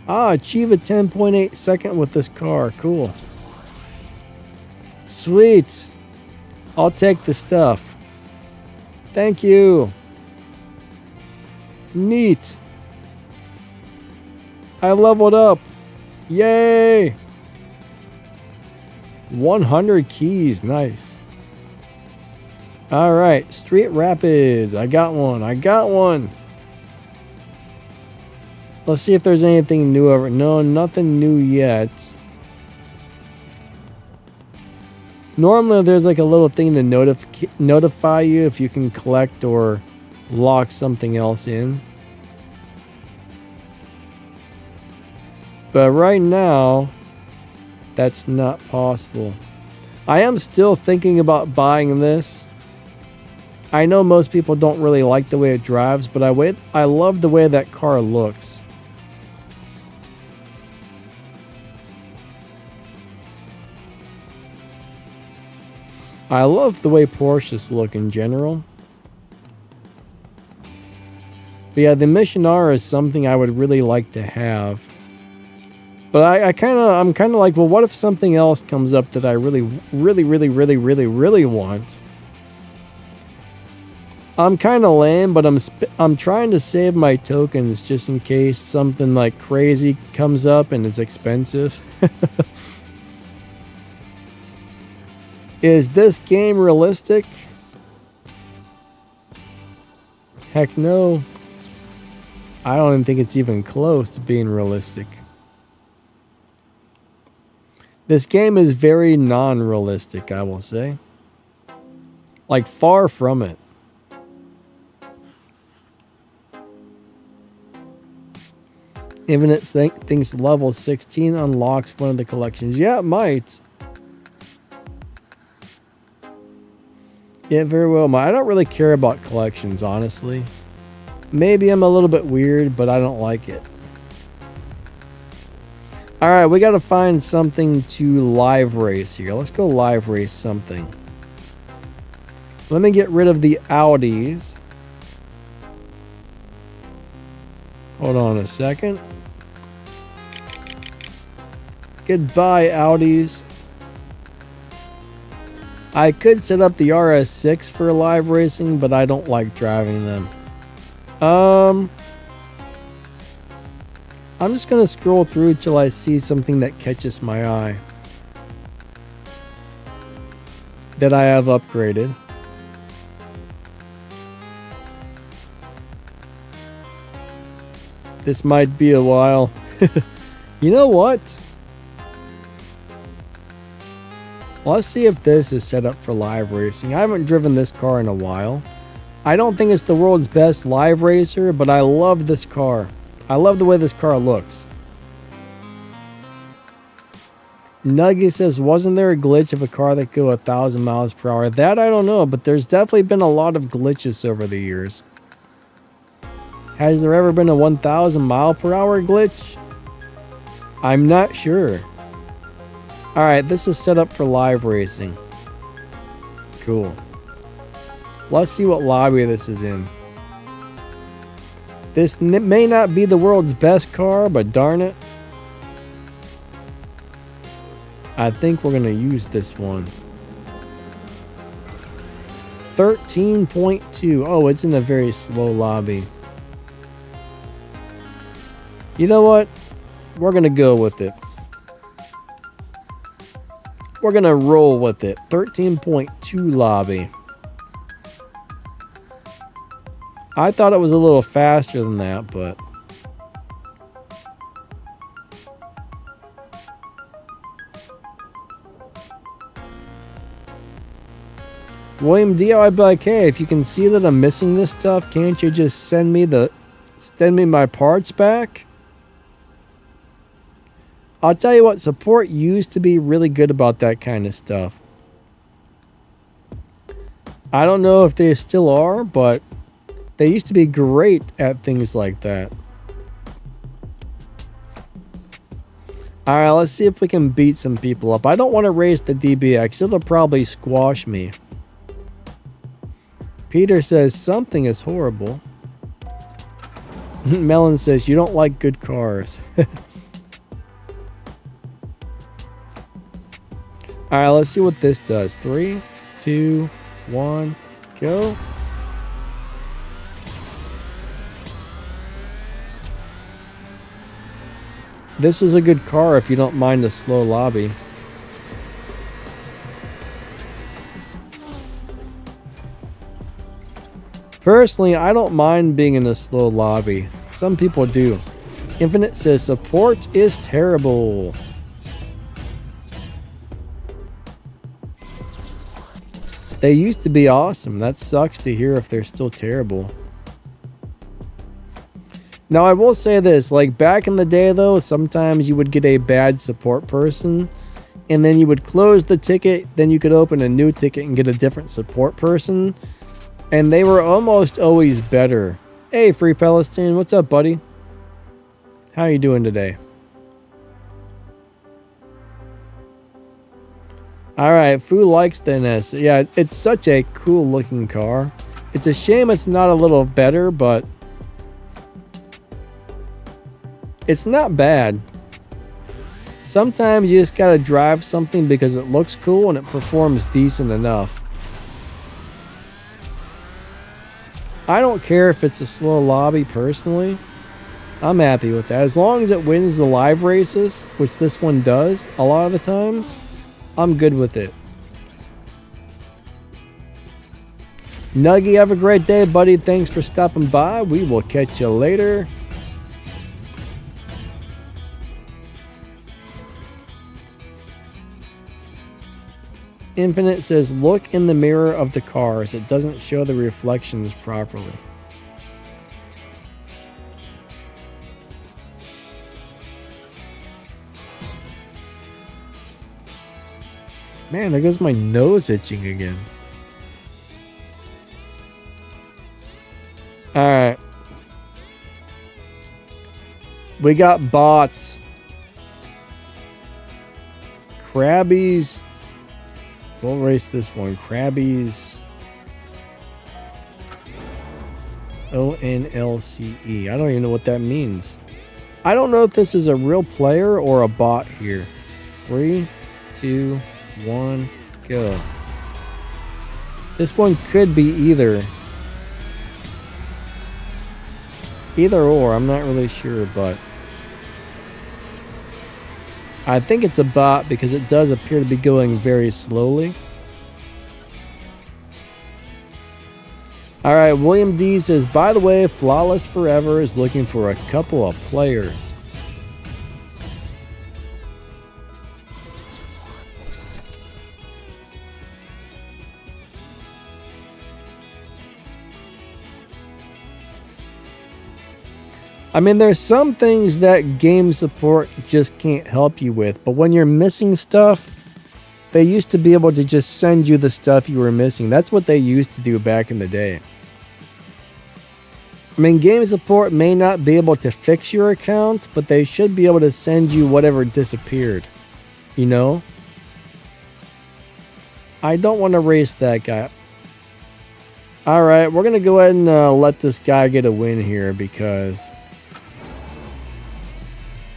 Achieve a 10.8 second with this car. Cool. Sweet. I'll take the stuff. Thank you. Neat. I leveled up. Yay! 100 keys. Nice. Alright, Street Rapids. I got one. Let's see if there's anything new over. No, nothing new yet. Normally there's like a little thing to notify you if you can collect or lock something else in. But right now, that's not possible. I am still thinking about buying this. I know most people don't really like the way it drives, but I love the way that car looks. I love the way Porsches look in general. But yeah, the Mission R is something I would really like to have. But I'm kind of like, well, what if something else comes up that I really want? I'm kind of lame, but I'm trying to save my tokens just in case something like crazy comes up and it's expensive. Is this game realistic? Heck no. I don't even think it's even close to being realistic. This game is very non-realistic, I will say. Like, far from it. Infinite thinks level 16 unlocks one of the collections. Yeah, it might. Yeah, very well might. I don't really care about collections, honestly. Maybe I'm a little bit weird, but I don't like it. Alright, we gotta find something to live race here. Let's go live race something. Let me get rid of the Audis. Hold on a second. Goodbye, Audis. I could set up the RS6 for live racing, but I don't like driving them. I'm just gonna scroll through till I see something that catches my eye. That I have upgraded. This might be a while. You know what? Let's see if this is set up for live racing. I haven't driven this car in a while. I don't think it's the world's best live racer, but I love this car. I love the way this car looks. Nuggy says, wasn't there a glitch of a car that go 1,000 miles per hour? That I don't know, but there's definitely been a lot of glitches over the years. Has there ever been a 1,000 mile per hour glitch? I'm not sure. Alright, this is set up for live racing. Cool. Let's see what lobby this is in. This may not be the world's best car, but darn it, I think we're going to use this one. 13.2. Oh, it's in a very slow lobby. You know what? We're going to go with it. We're going to roll with it. 13.2 lobby. I thought it was a little faster than that, but... William D, I'd be like, hey, if you can see that I'm missing this stuff, can't you just send me my parts back? I'll tell you what, support used to be really good about that kind of stuff. I don't know if they still are, but they used to be great at things like that. Alright, let's see if we can beat some people up. I don't want to race the DBX. It'll probably squash me. Peter says something is horrible. Melon says you don't like good cars. Alright, let's see what this does. 3, 2, 1, go. This is a good car if you don't mind a slow lobby. Personally, I don't mind being in a slow lobby. Some people do. Infinite says support is terrible. They used to be awesome. That sucks to hear if they're still terrible. Now, I will say this, like back in the day though, sometimes you would get a bad support person and then you would close the ticket, then you could open a new ticket and get a different support person. And they were almost always better. Hey, Free Palestine, what's up, buddy? How you doing today? Alright, Fu likes the NS. Yeah, it's such a cool looking car. It's a shame it's not a little better, but it's not bad. Sometimes you just gotta drive something because it looks cool and it performs decent enough. I don't care if it's a slow lobby personally. I'm happy with that. As long as it wins the live races, which this one does a lot of the times, I'm good with it. Nuggy, have a great day, buddy. Thanks for stopping by. We will catch you later. Infinite says, look in the mirror of the cars. It doesn't show the reflections properly. Man, there goes my nose itching again. Alright. We got bots. Krabbies. We'll race this one. Krabbies. ONLCE. I don't even know what that means. I don't know if this is a real player or a bot here. 3, 2, 1, go. This one could be either. Either or. I'm not really sure, but I think it's a bot because it does appear to be going very slowly. Alright, William D says, by the way, Flawless Forever is looking for a couple of players. I mean, there's some things that game support just can't help you with, but when you're missing stuff, they used to be able to just send you the stuff you were missing. That's what they used to do back in the day. I mean, game support may not be able to fix your account, but they should be able to send you whatever disappeared. You know? I don't want to race that guy. All right, we're going to go ahead and let this guy get a win here because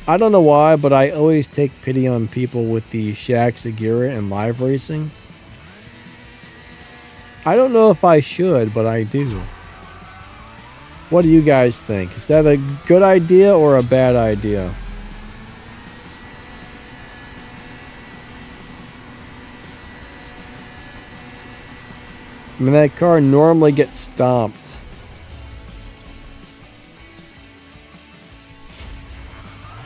I don't know why, but I always take pity on people with the Shaq Segura and live racing. I don't know if I should, but I do. What do you guys think? Is that a good idea or a bad idea? I mean, that car normally gets stomped.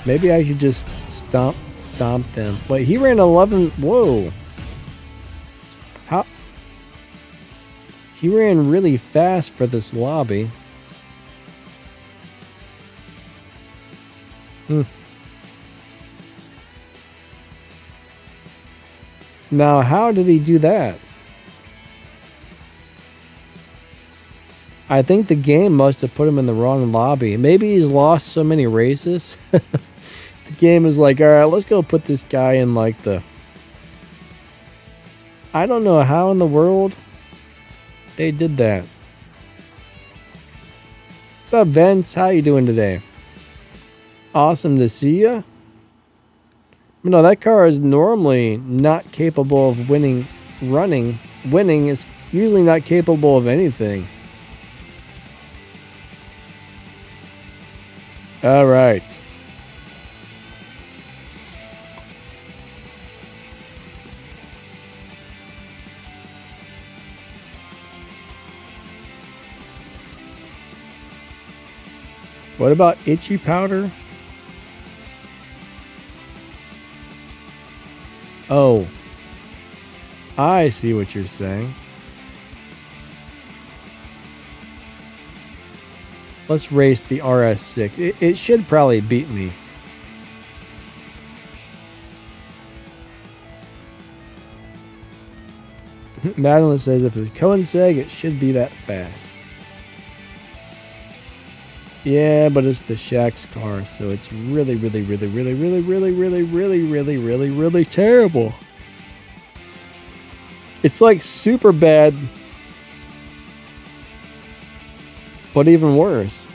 Maybe I should just stomp them. Wait, he ran 11. Whoa. How? He ran really fast for this lobby. Now, how did he do that? I think the game must have put him in the wrong lobby. Maybe he's lost so many races. The game is like, all right, let's go put this guy in like the... I don't know how in the world they did that. What's up, Vince? How you doing today? Awesome to see you. No, that car is normally not capable of winning. Winning is usually not capable of anything. All right. What about itchy powder? Oh, I see what you're saying. Let's race the RS6. It should probably beat me. Madeline says if it's Koenigsegg, it should be that fast. Yeah, but it's the Shaq's car, so it's really terrible. It's like super bad, but even worse.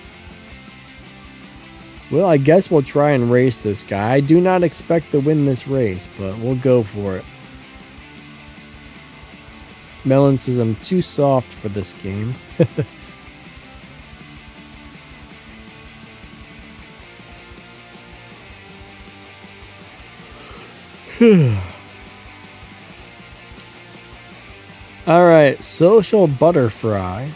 Well, I guess we'll try and race this guy. I do not expect to win this race, but we'll go for it. Melon says I'm too soft for this game. All right, Social Butterfly.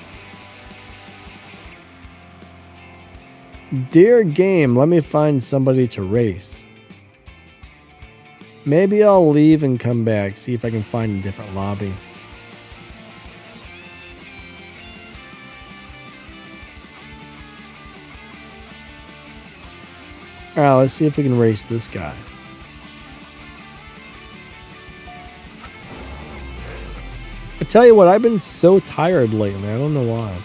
Dear game, let me find somebody to race. Maybe I'll leave and come back, see if I can find a different lobby. All right, let's see if we can race this guy. I tell you what, I've been so tired lately. I don't know why.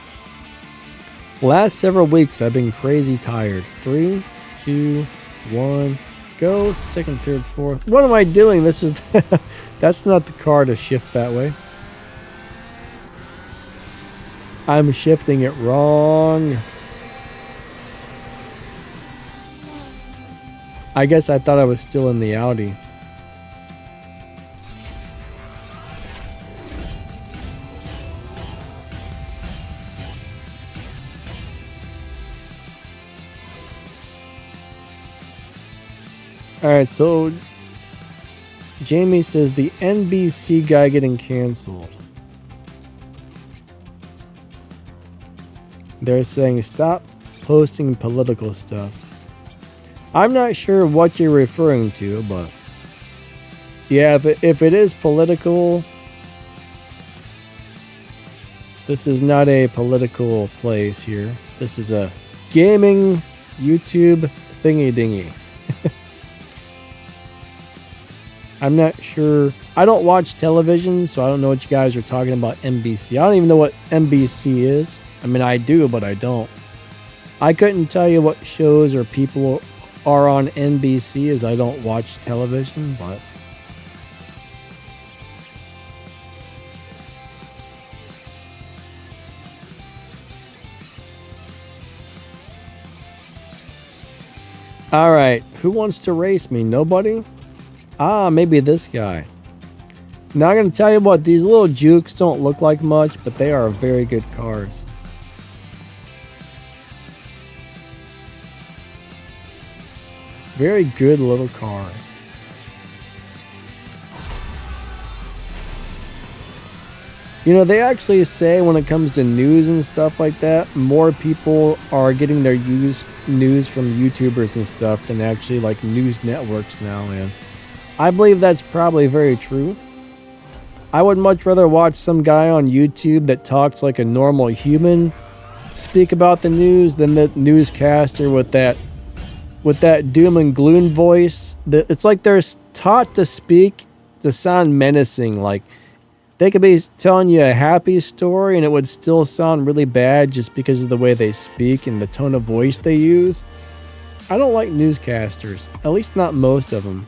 Last several weeks, I've been crazy tired. 3, 2, 1, go. Second, third, fourth. What am I doing? This is... That's not the car to shift that way. I'm shifting it wrong. I guess I thought I was still in the Audi. Alright, so Jamie says the NBC guy getting canceled. They're saying stop posting political stuff. I'm not sure what you're referring to, but yeah, if it is political, this is not a political place here. This is a gaming YouTube thingy-dingy. I'm not sure. I don't watch television, so I don't know what you guys are talking about NBC. I don't even know what NBC is. I mean, I do, but I don't. I couldn't tell you what shows or people are on NBC as I don't watch television, but... Alright, who wants to race me? Nobody? Ah, maybe this guy. Now I'm going to tell you what, these little jukes don't look like much, but they are very good cars. Very good little cars. You know, they actually say when it comes to news and stuff like that, more people are getting their news from YouTubers and stuff than actually like news networks now, and I believe that's probably very true. I would much rather watch some guy on YouTube that talks like a normal human speak about the news than the newscaster with that doom and gloom voice. It's like they're taught to speak to sound menacing. Like they could be telling you a happy story and it would still sound really bad just because of the way they speak and the tone of voice they use. I don't like newscasters, at least not most of them.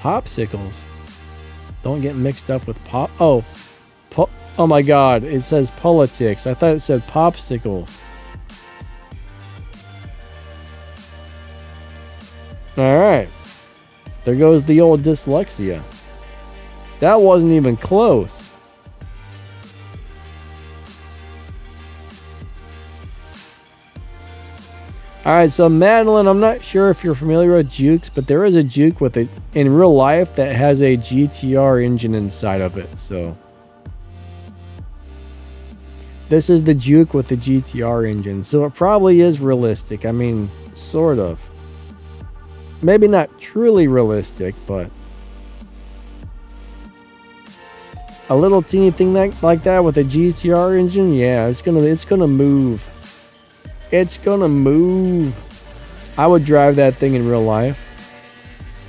Popsicles. Don't get mixed up with oh my god, it says politics. I thought it said popsicles. Alright. There goes the old dyslexia. That wasn't even close. Alright, so Madeline, I'm not sure if you're familiar with jukes, but there is a juke with it in real life that has a GTR engine inside of it, so. This is the juke with the GTR engine, so it probably is realistic. I mean, sort of. Maybe not truly realistic, but a little teeny thing like that with a GTR engine, yeah, it's gonna move. It's gonna move. I would drive that thing in real life.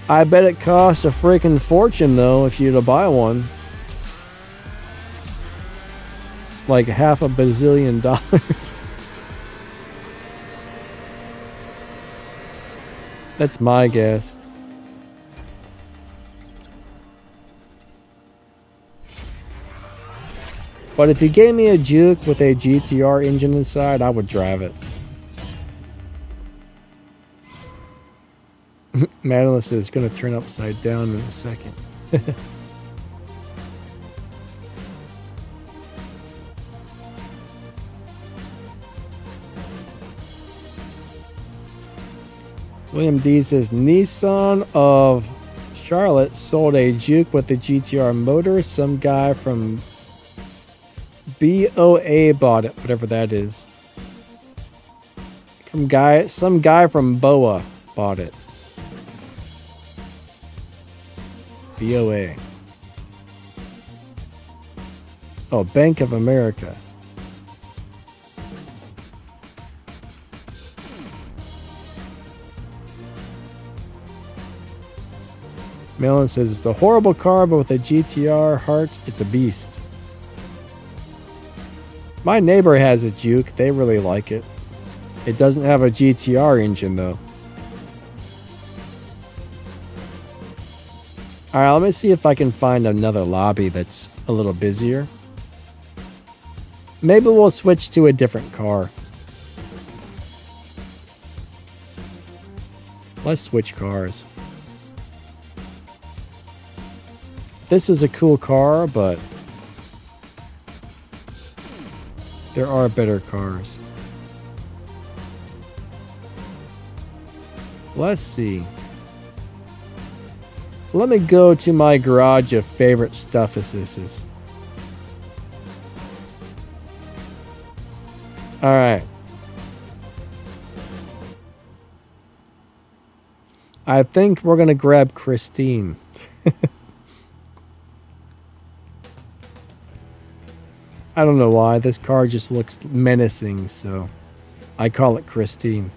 I bet it costs a freaking fortune though if you were to buy one. Like $500 million. That's my guess. But if you gave me a juke with a GTR engine inside, I would drive it. Madeline says it's going to turn upside down in a second. William D says Nissan of Charlotte sold a juke with the GTR motor. Some guy from BOA bought it, whatever that is. Some guy from BOA bought it. BOA. Oh, Bank of America. Melon says it's a horrible car, but with a GTR heart, it's a beast. My neighbor has a juke. They really like it. It doesn't have a GTR engine though. Alright, let me see if I can find another lobby that's a little busier. Maybe we'll switch to a different car. Let's switch cars. This is a cool car, but there are better cars. Let's see. Let me go to my garage of favorite stuffuses. Alright. I think we're going to grab Christine. I don't know why. This car just looks menacing, so I call it Christine.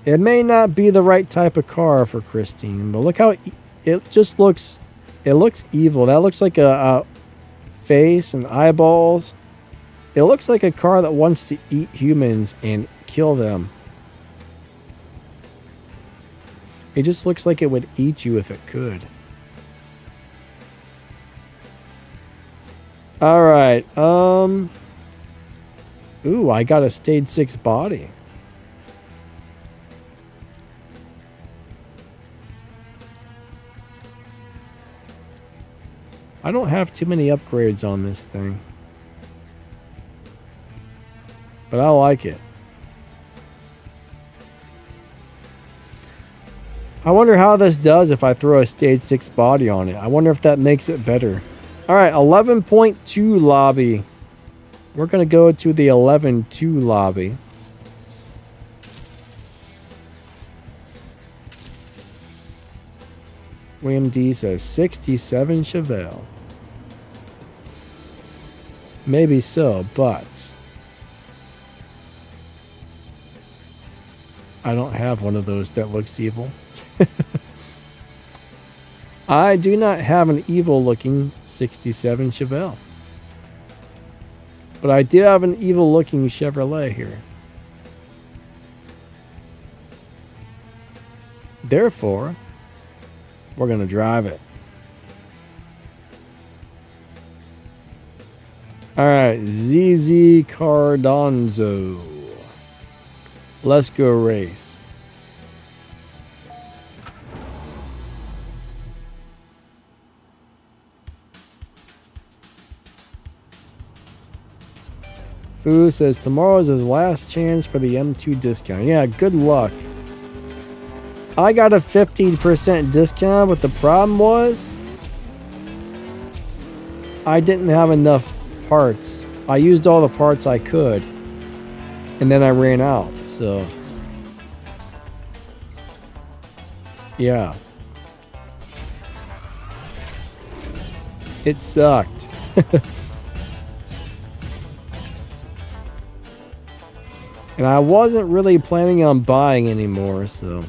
It may not be the right type of car for Christine, but look how it just looks. It looks evil. That looks like a face and eyeballs. It looks like a car that wants to eat humans and kill them. It just looks like it would eat you if it could. Alright, Ooh, I got a stage 6 body. I don't have too many upgrades on this thing, but I like it. I wonder how this does if I throw a stage 6 body on it. I wonder if that makes it better. Alright, 11.2 lobby. We're going to go to the 11.2 lobby. William D says 67 Chevelle. Maybe so, but I don't have one of those that looks evil. I do not have an evil looking 67 Chevelle. But I do have an evil looking Chevrolet here. Therefore, we're going to drive it. Alright, ZZ Cardonzo. Let's go race. Fu says tomorrow's his last chance for the M2 discount. Yeah, good luck. I got a 15% discount, but the problem was I didn't have enough parts. I used all the parts I could, and then I ran out, so yeah. It sucked. And I wasn't really planning on buying anymore, so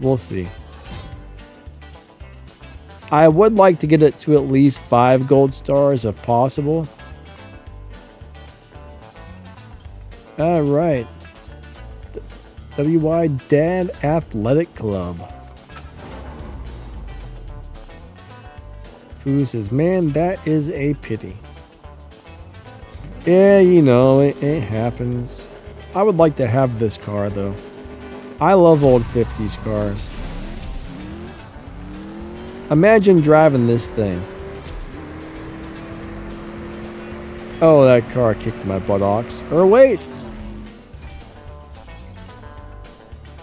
we'll see. I would like to get it to at least 5 gold stars if possible. Alright. WY Dad Athletic Club. Fu says, man, that is a pity. Yeah, you know, it happens. I would like to have this car, though. I love old 50s cars. Imagine driving this thing. Oh, that car kicked my buttocks. Or wait!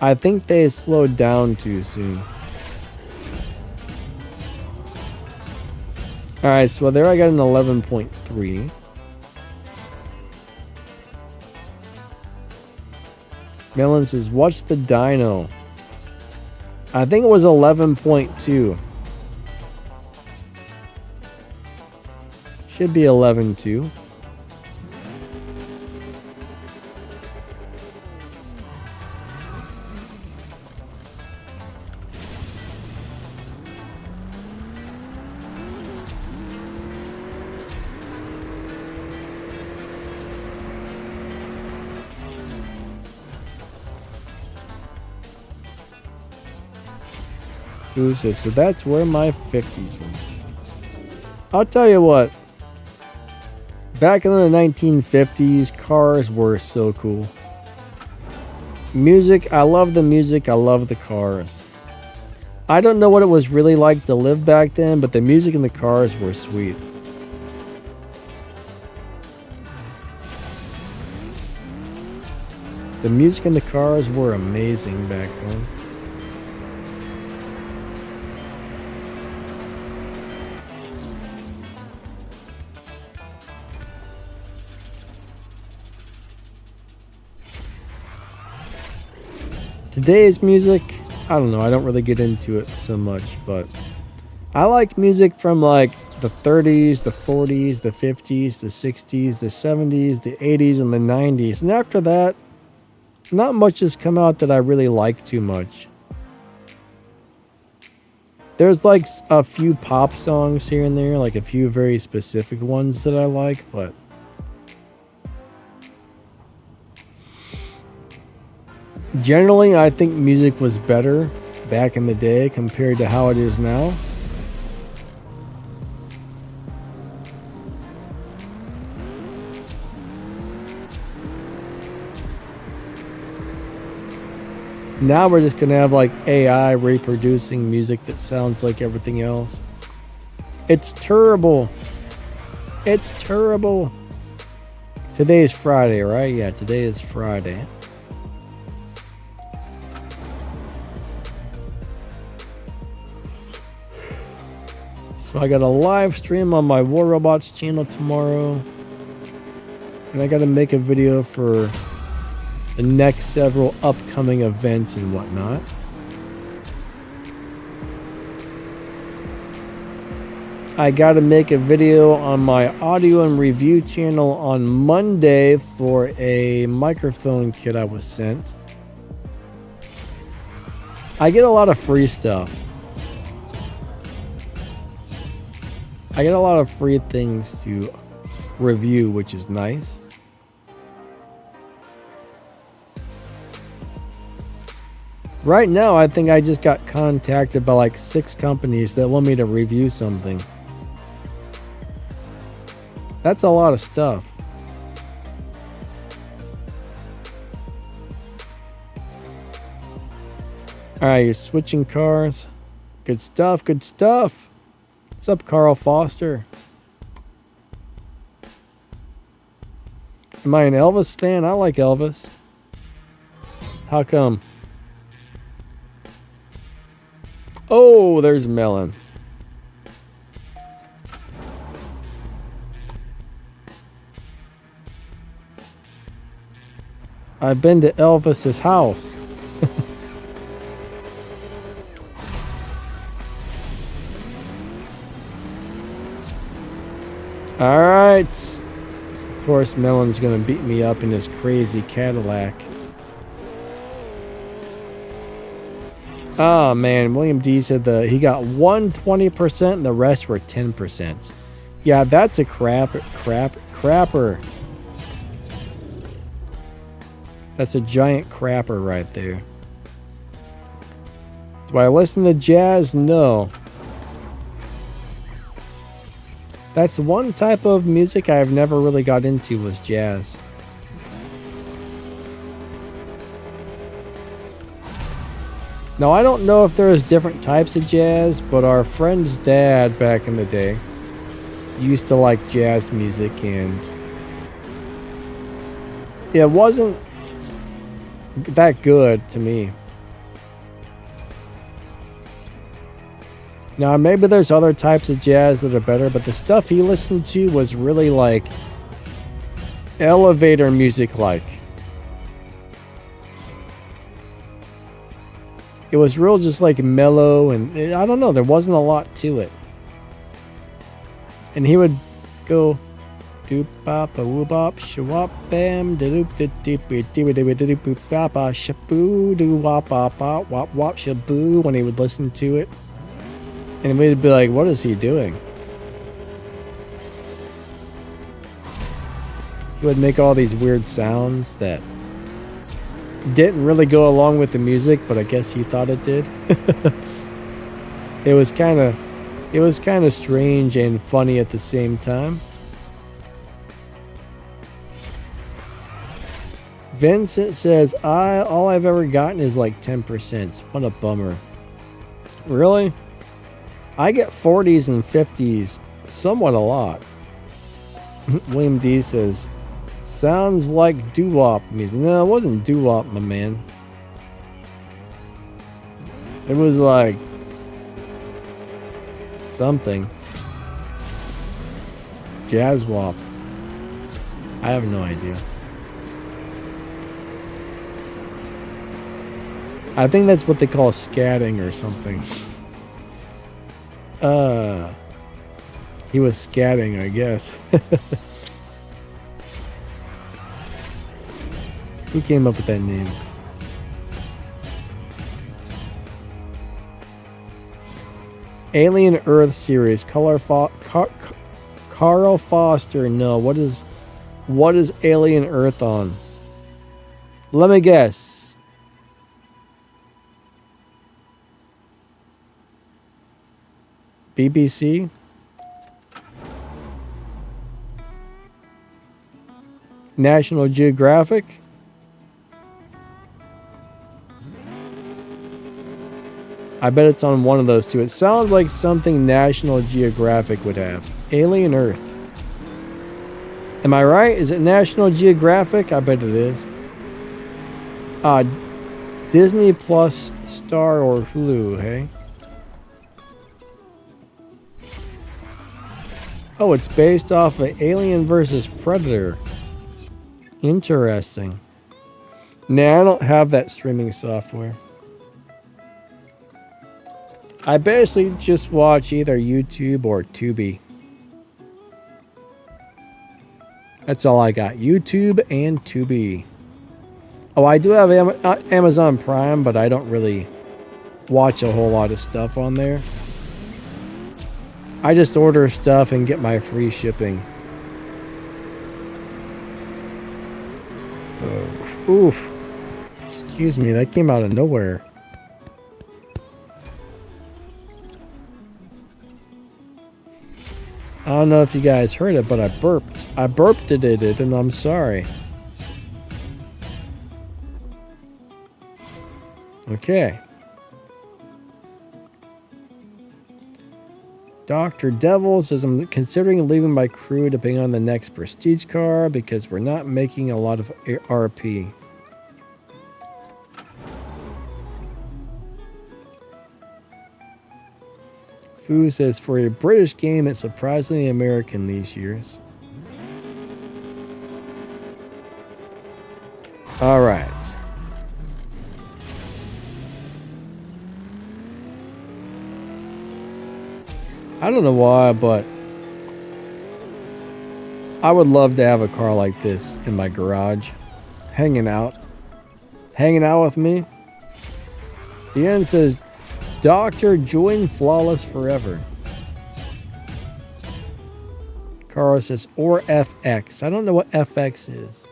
I think they slowed down too soon. Alright, so there I got an 11.3. Melon says, what's the dyno? I think it was 11.2. Should be 11.2. So that's where my 50s went. I'll tell you what. Back in the 1950s, cars were so cool. Music, I love the music, I love the cars. I don't know what it was really like to live back then, but the music and the cars were sweet. The music and the cars were amazing back then. Today's music, I don't know, I don't really get into it so much, but I like music from like the 30s, the 40s, the 50s, the 60s, the 70s, the 80s, and the 90s. And after that, not much has come out that I really like too much. There's like a few pop songs here and there, like a few very specific ones that I like, but generally, I think music was better back in the day compared to how it is now. Now we're just gonna have like AI reproducing music that sounds like everything else. It's terrible. It's terrible. Today is Friday, right? Yeah, today is Friday. So I got a live stream on my War Robots channel tomorrow. And I gotta make a video for the next several upcoming events and whatnot. I gotta make a video on my audio and review channel on Monday for a microphone kit I was sent. I get a lot of free stuff. I get a lot of free things to review, which is nice. Right now, I think I just got contacted by like 6 companies that want me to review something. That's a lot of stuff. Alright, you're switching cars. Good stuff, good stuff. What's up, Carl Foster? Am I an Elvis fan? I like Elvis. How come? Oh, there's Melon. I've been to Elvis's house. All right. Of course, Melon's gonna beat me up in his crazy Cadillac. Oh man, William D said he got 120% and the rest were 10%. Yeah, that's a crapper. That's a giant crapper right there. Do I listen to jazz? No. That's one type of music I've never really got into was jazz. Now, I don't know if there's different types of jazz, but our friend's dad back in the day used to like jazz music, and it wasn't that good to me. Now, maybe there's other types of jazz that are better, but the stuff he listened to was really like elevator music like. It was real just like mellow, and I don't know, there wasn't a lot to it. And he would go doop bop a woo bop shawop bam doop doop doop doop doop doop bop a shaboo doo wop bop wop wop shaboo when he would listen to it. And we'd be like, what is he doing? He would make all these weird sounds that didn't really go along with the music, but I guess he thought it did. It was kind of strange and funny at the same time. Vincent says, all I've ever gotten is like 10%. What a bummer. Really? I get 40s and 50s somewhat a lot. William D says, sounds like doo-wop music. No, it wasn't doo-wop, my man. It was like something. Jazz-wop. I have no idea. I think that's what they call scatting or something. He was scatting, I guess. Who came up with that name? Alien Earth series. Carl Foster. No, what is Alien Earth on? Let me guess. BBC? National Geographic? I bet it's on one of those two. It sounds like something National Geographic would have. Alien Earth. Am I right? Is it National Geographic? I bet it is. Disney Plus, Star, or Hulu, hey? Oh, it's based off of Alien vs. Predator. Interesting. Nah, I don't have that streaming software. I basically just watch either YouTube or Tubi. That's all I got. YouTube and Tubi. Oh, I do have Amazon Prime, but I don't really watch a whole lot of stuff on there. I just order stuff and get my free shipping. Oh, oof. Excuse me, that came out of nowhere. I don't know if you guys heard it, but I burped. I burped it, and I'm sorry. Okay. Dr. Devil says, I'm considering leaving my crew to bring on the next prestige car because we're not making a lot of RP. Fu says, for a British game, it's surprisingly American these years. All right. I don't know why, but I would love to have a car like this in my garage. Hanging out with me. The end says, Doctor, join Flawless Forever. Carl says, or FX. I don't know what FX is.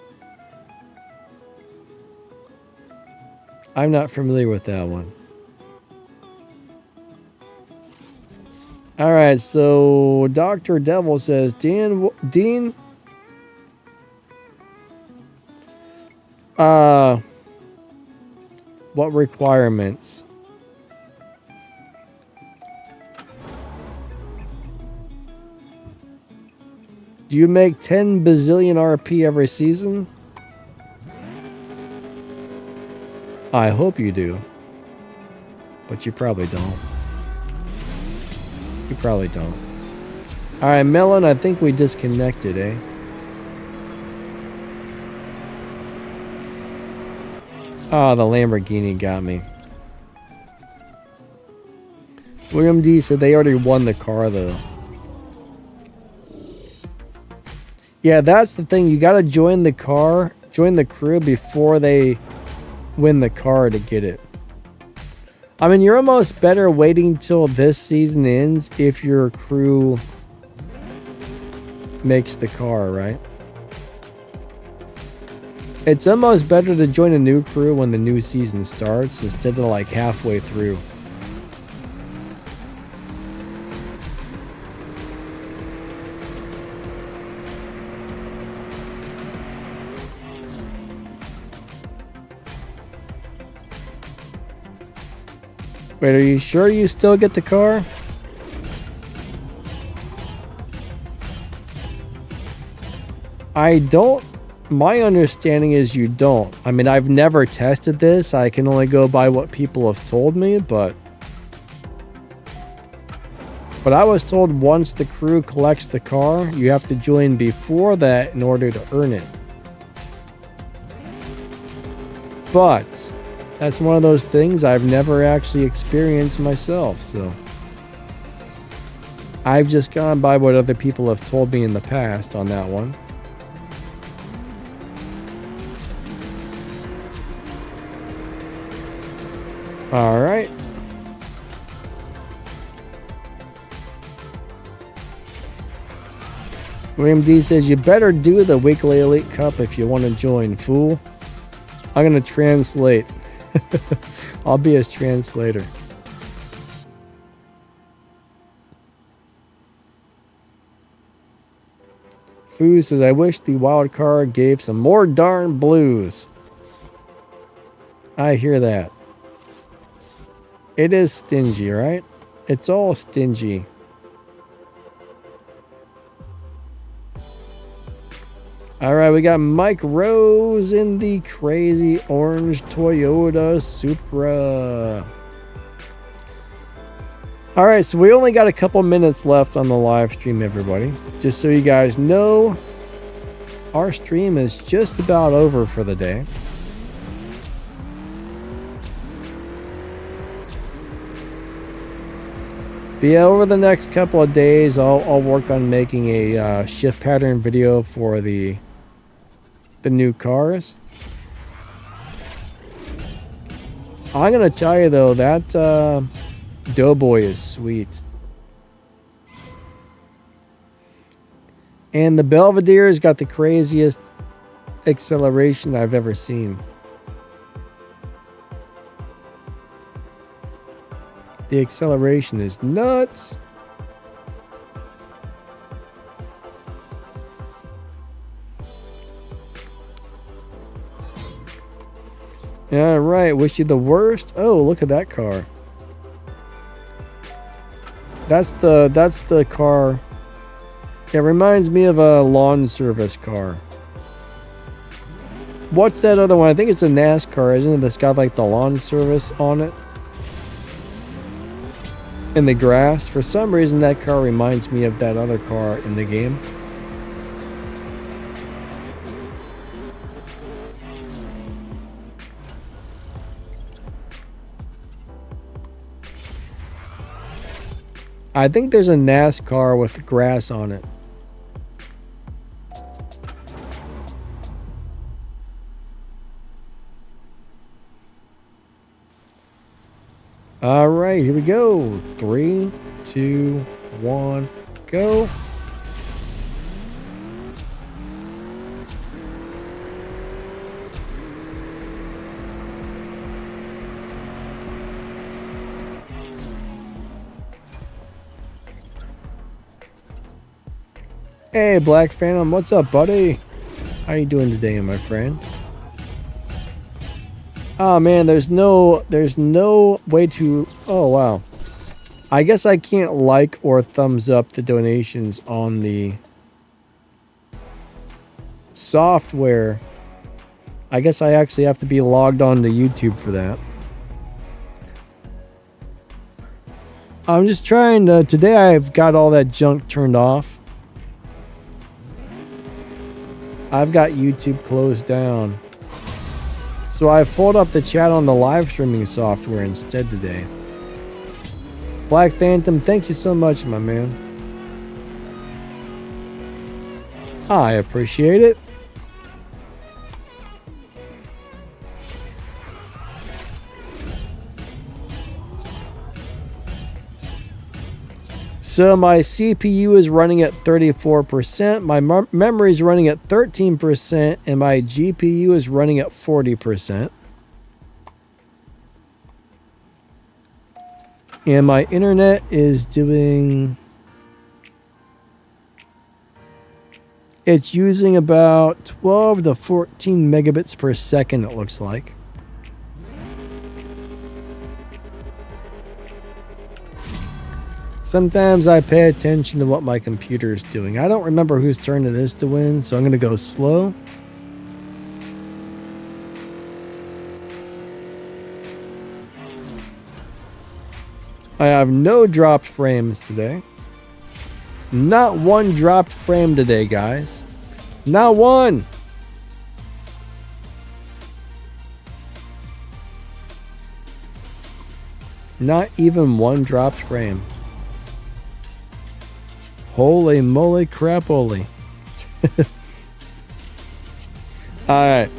I'm not familiar with that one. All right, so Dr. Devil says, Dean, what requirements? Do you make 10 bazillion RP every season? I hope you do. But you probably don't. You probably don't. Alright, Melon, I think we disconnected, eh? Oh, the Lamborghini got me. William D said they already won the car, though. Yeah, that's the thing. You gotta join the crew before they win the car to get it. I mean, you're almost better waiting till this season ends if your crew makes the car, right? It's almost better to join a new crew when the new season starts instead of like halfway through. Wait, are you sure you still get the car? I don't. My understanding is you don't. I mean, I've never tested this. I can only go by what people have told me, but I was told once the crew collects the car, you have to join before that in order to earn it. But that's one of those things I've never actually experienced myself, so I've just gone by what other people have told me in the past on that one. All right. William D says, you better do the weekly Elite Cup if you want to join, fool. I'm going to translate. I'll be his translator. Foo says, I wish the wild card gave some more darn blues. I hear that. It is stingy, right? It's all stingy. All right, we got Mike Rose in the crazy orange Toyota Supra. All right, so we only got a couple minutes left on the live stream, everybody. Just so you guys know, our stream is just about over for the day. But yeah, over the next couple of days, I'll work on making a shift pattern video for the new cars. I'm gonna tell you though, that Doughboy is sweet. And the Belvedere's got the craziest acceleration I've ever seen. The acceleration is nuts. All right, wish you the worst. Oh, look at that car. That's the car. It reminds me of a lawn service car. What's that other one? I think it's a NASCAR, isn't it? That's got like the lawn service on it. In the grass. For some reason, that car reminds me of that other car in the game. I think there's a NASCAR with grass on it. All right, here we go. 3, 2, 1, go. Hey, Black Phantom, what's up, buddy? How you doing today, my friend? Oh man, there's no way to. Oh wow, I guess I can't like or thumbs up the donations on the software. I guess I actually have to be logged on to YouTube for that. I'm just trying to. Today I've got all that junk turned off. I've got YouTube closed down. So I've pulled up the chat on the live streaming software instead today. Black Phantom, thank you so much, my man. I appreciate it. So my CPU is running at 34%, my memory is running at 13%, and my GPU is running at 40%. And my internet is doing... It's using about 12 to 14 megabits per second, it looks like. Sometimes I pay attention to what my computer is doing. I don't remember whose turn it is to win, so I'm going to go slow. I have no dropped frames today. Not one dropped frame today, guys. Not one. Not even one dropped frame. Holy moly crapoly. Alright.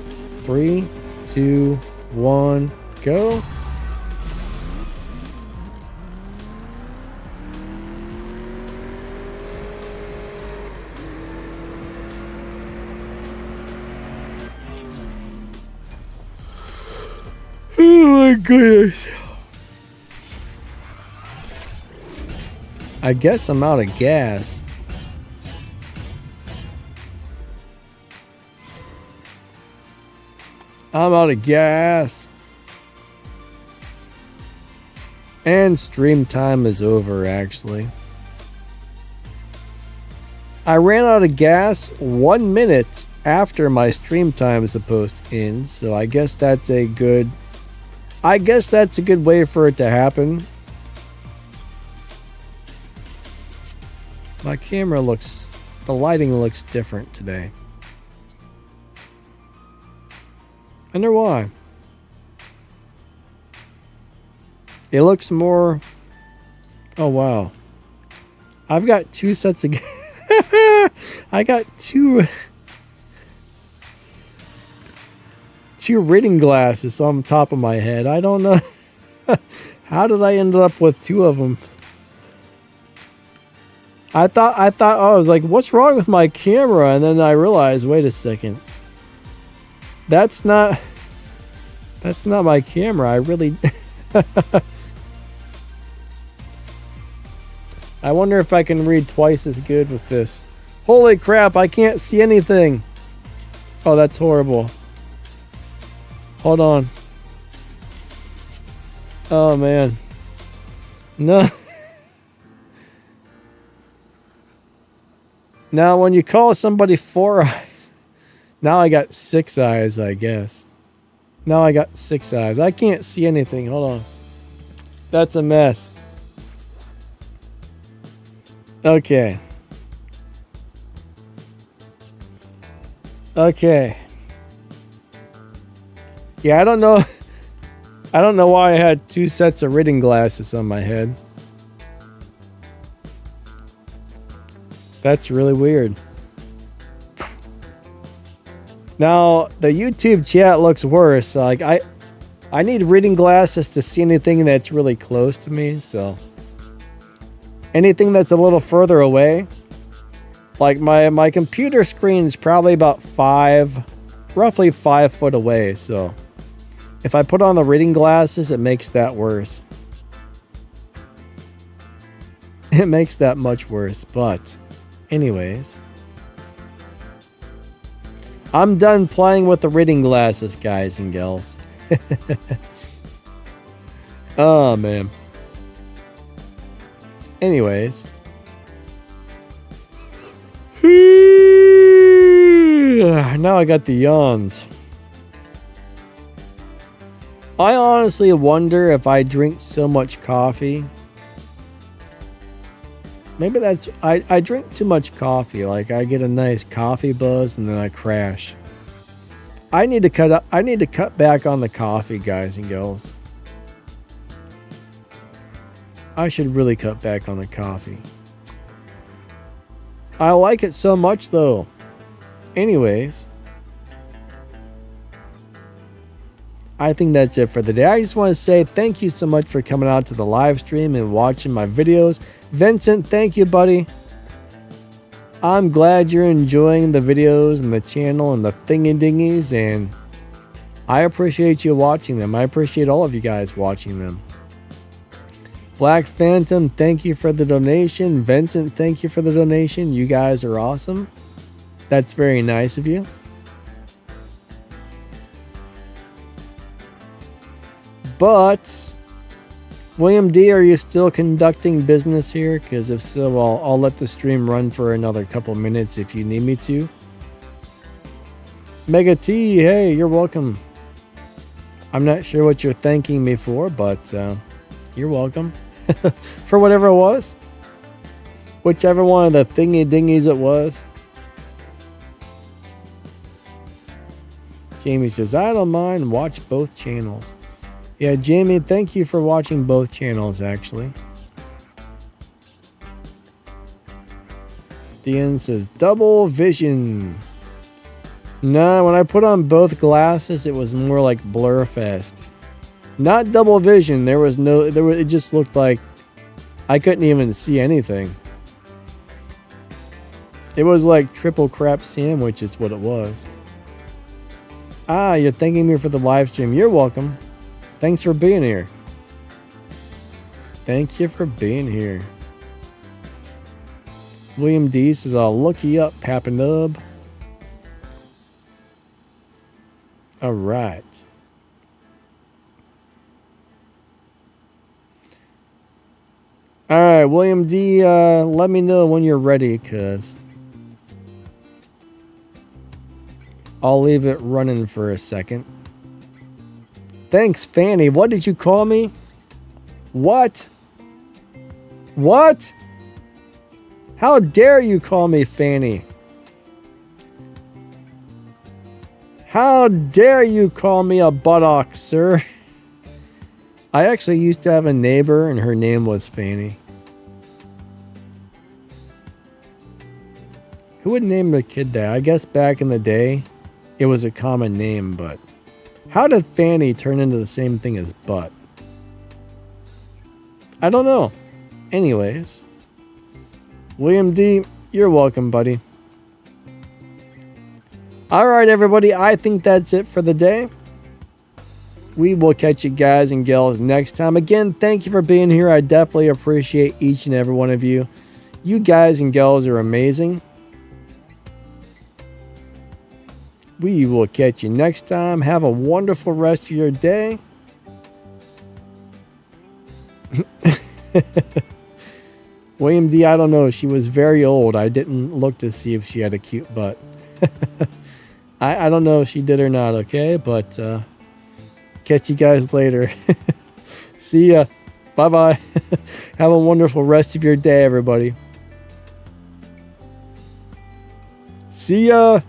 3, 2, 1, go. Oh my goodness. I guess I'm out of gas. I'm out of gas. And stream time is over, actually. I ran out of gas 1 minute after my stream time is supposed to end, so I guess that's a good way for it to happen. My camera the lighting looks different today. I wonder why. It looks more... Oh, wow. I've got 2 sets of... I got two reading glasses on top of my head. I don't know. How did I end up with 2 of them? I thought, oh, I was like, what's wrong with my camera? And then I realized, wait a second. That's not my camera. I really... I wonder if I can read twice as good with this. Holy crap, I can't see anything. Oh, that's horrible. Hold on. Oh, man. No. Now, when you call somebody 4 eyes, now I got 6 eyes, I guess. Now I got 6 eyes. I can't see anything. Hold on. That's a mess. Okay. Okay. Yeah, I don't know. I don't know why I had 2 sets of reading glasses on my head. That's really weird. Now, the YouTube chat looks worse. Like I need reading glasses to see anything that's really close to me, so anything that's a little further away. Like my computer screen is probably about roughly 5 foot away, so if I put on the reading glasses, it makes that worse. It makes that much worse, but anyways. I'm done playing with the reading glasses, guys and gals. Oh, man. Anyways. Now I got the yawns. I honestly wonder if I drink so much coffee. Maybe that's... I drink too much coffee. Like, I get a nice coffee buzz and then I crash. I need to cut back on the coffee, guys and girls. I should really cut back on the coffee. I like it so much, though. Anyways. I think that's it for the day. I just want to say thank you so much for coming out to the live stream and watching my videos. Vincent, thank you, buddy. I'm glad you're enjoying the videos and the channel and the thingy-dingies, and I appreciate you watching them. I appreciate all of you guys watching them. Black Phantom, thank you for the donation. Vincent, thank you for the donation. You guys are awesome. That's very nice of you. But, William D, are you still conducting business here? Because if so, I'll let the stream run for another couple minutes if you need me to. Mega T, hey, you're welcome. I'm not sure what you're thanking me for, but you're welcome. For whatever it was. Whichever one of the thingy-dingies it was. Jamie says, I don't mind, watch both channels. Yeah, Jamie, thank you for watching both channels, actually. Dean says, double vision. No, when I put on both glasses, it was more like Blurfest. Not double vision. It just looked like I couldn't even see anything. It was like triple crap sandwich is what it was. Ah, you're thanking me for the live stream. You're welcome. Thanks for being here. Thank you for being here. William D says, I'll look you up, Papanub. Alright. All right, William D, let me know when you're ready, cuz I'll leave it running for a second. Thanks, Fanny. What did you call me? What? What? How dare you call me Fanny? How dare you call me a buttock, sir? I actually used to have a neighbor and her name was Fanny. Who would name a kid that? I guess back in the day, it was a common name, but how did Fanny turn into the same thing as butt? I don't know. Anyways, William D, you're welcome, buddy. All right, everybody, I think that's it for the day. We will catch you guys and gals next time. Again, thank you for being here. I definitely appreciate each and every one of you. You guys and gals are amazing. We will catch you next time. Have a wonderful rest of your day. William D, I don't know. She was very old. I didn't look to see if she had a cute butt. I don't know if she did or not, okay? But catch you guys later. See ya. Bye-bye. Have a wonderful rest of your day, everybody. See ya.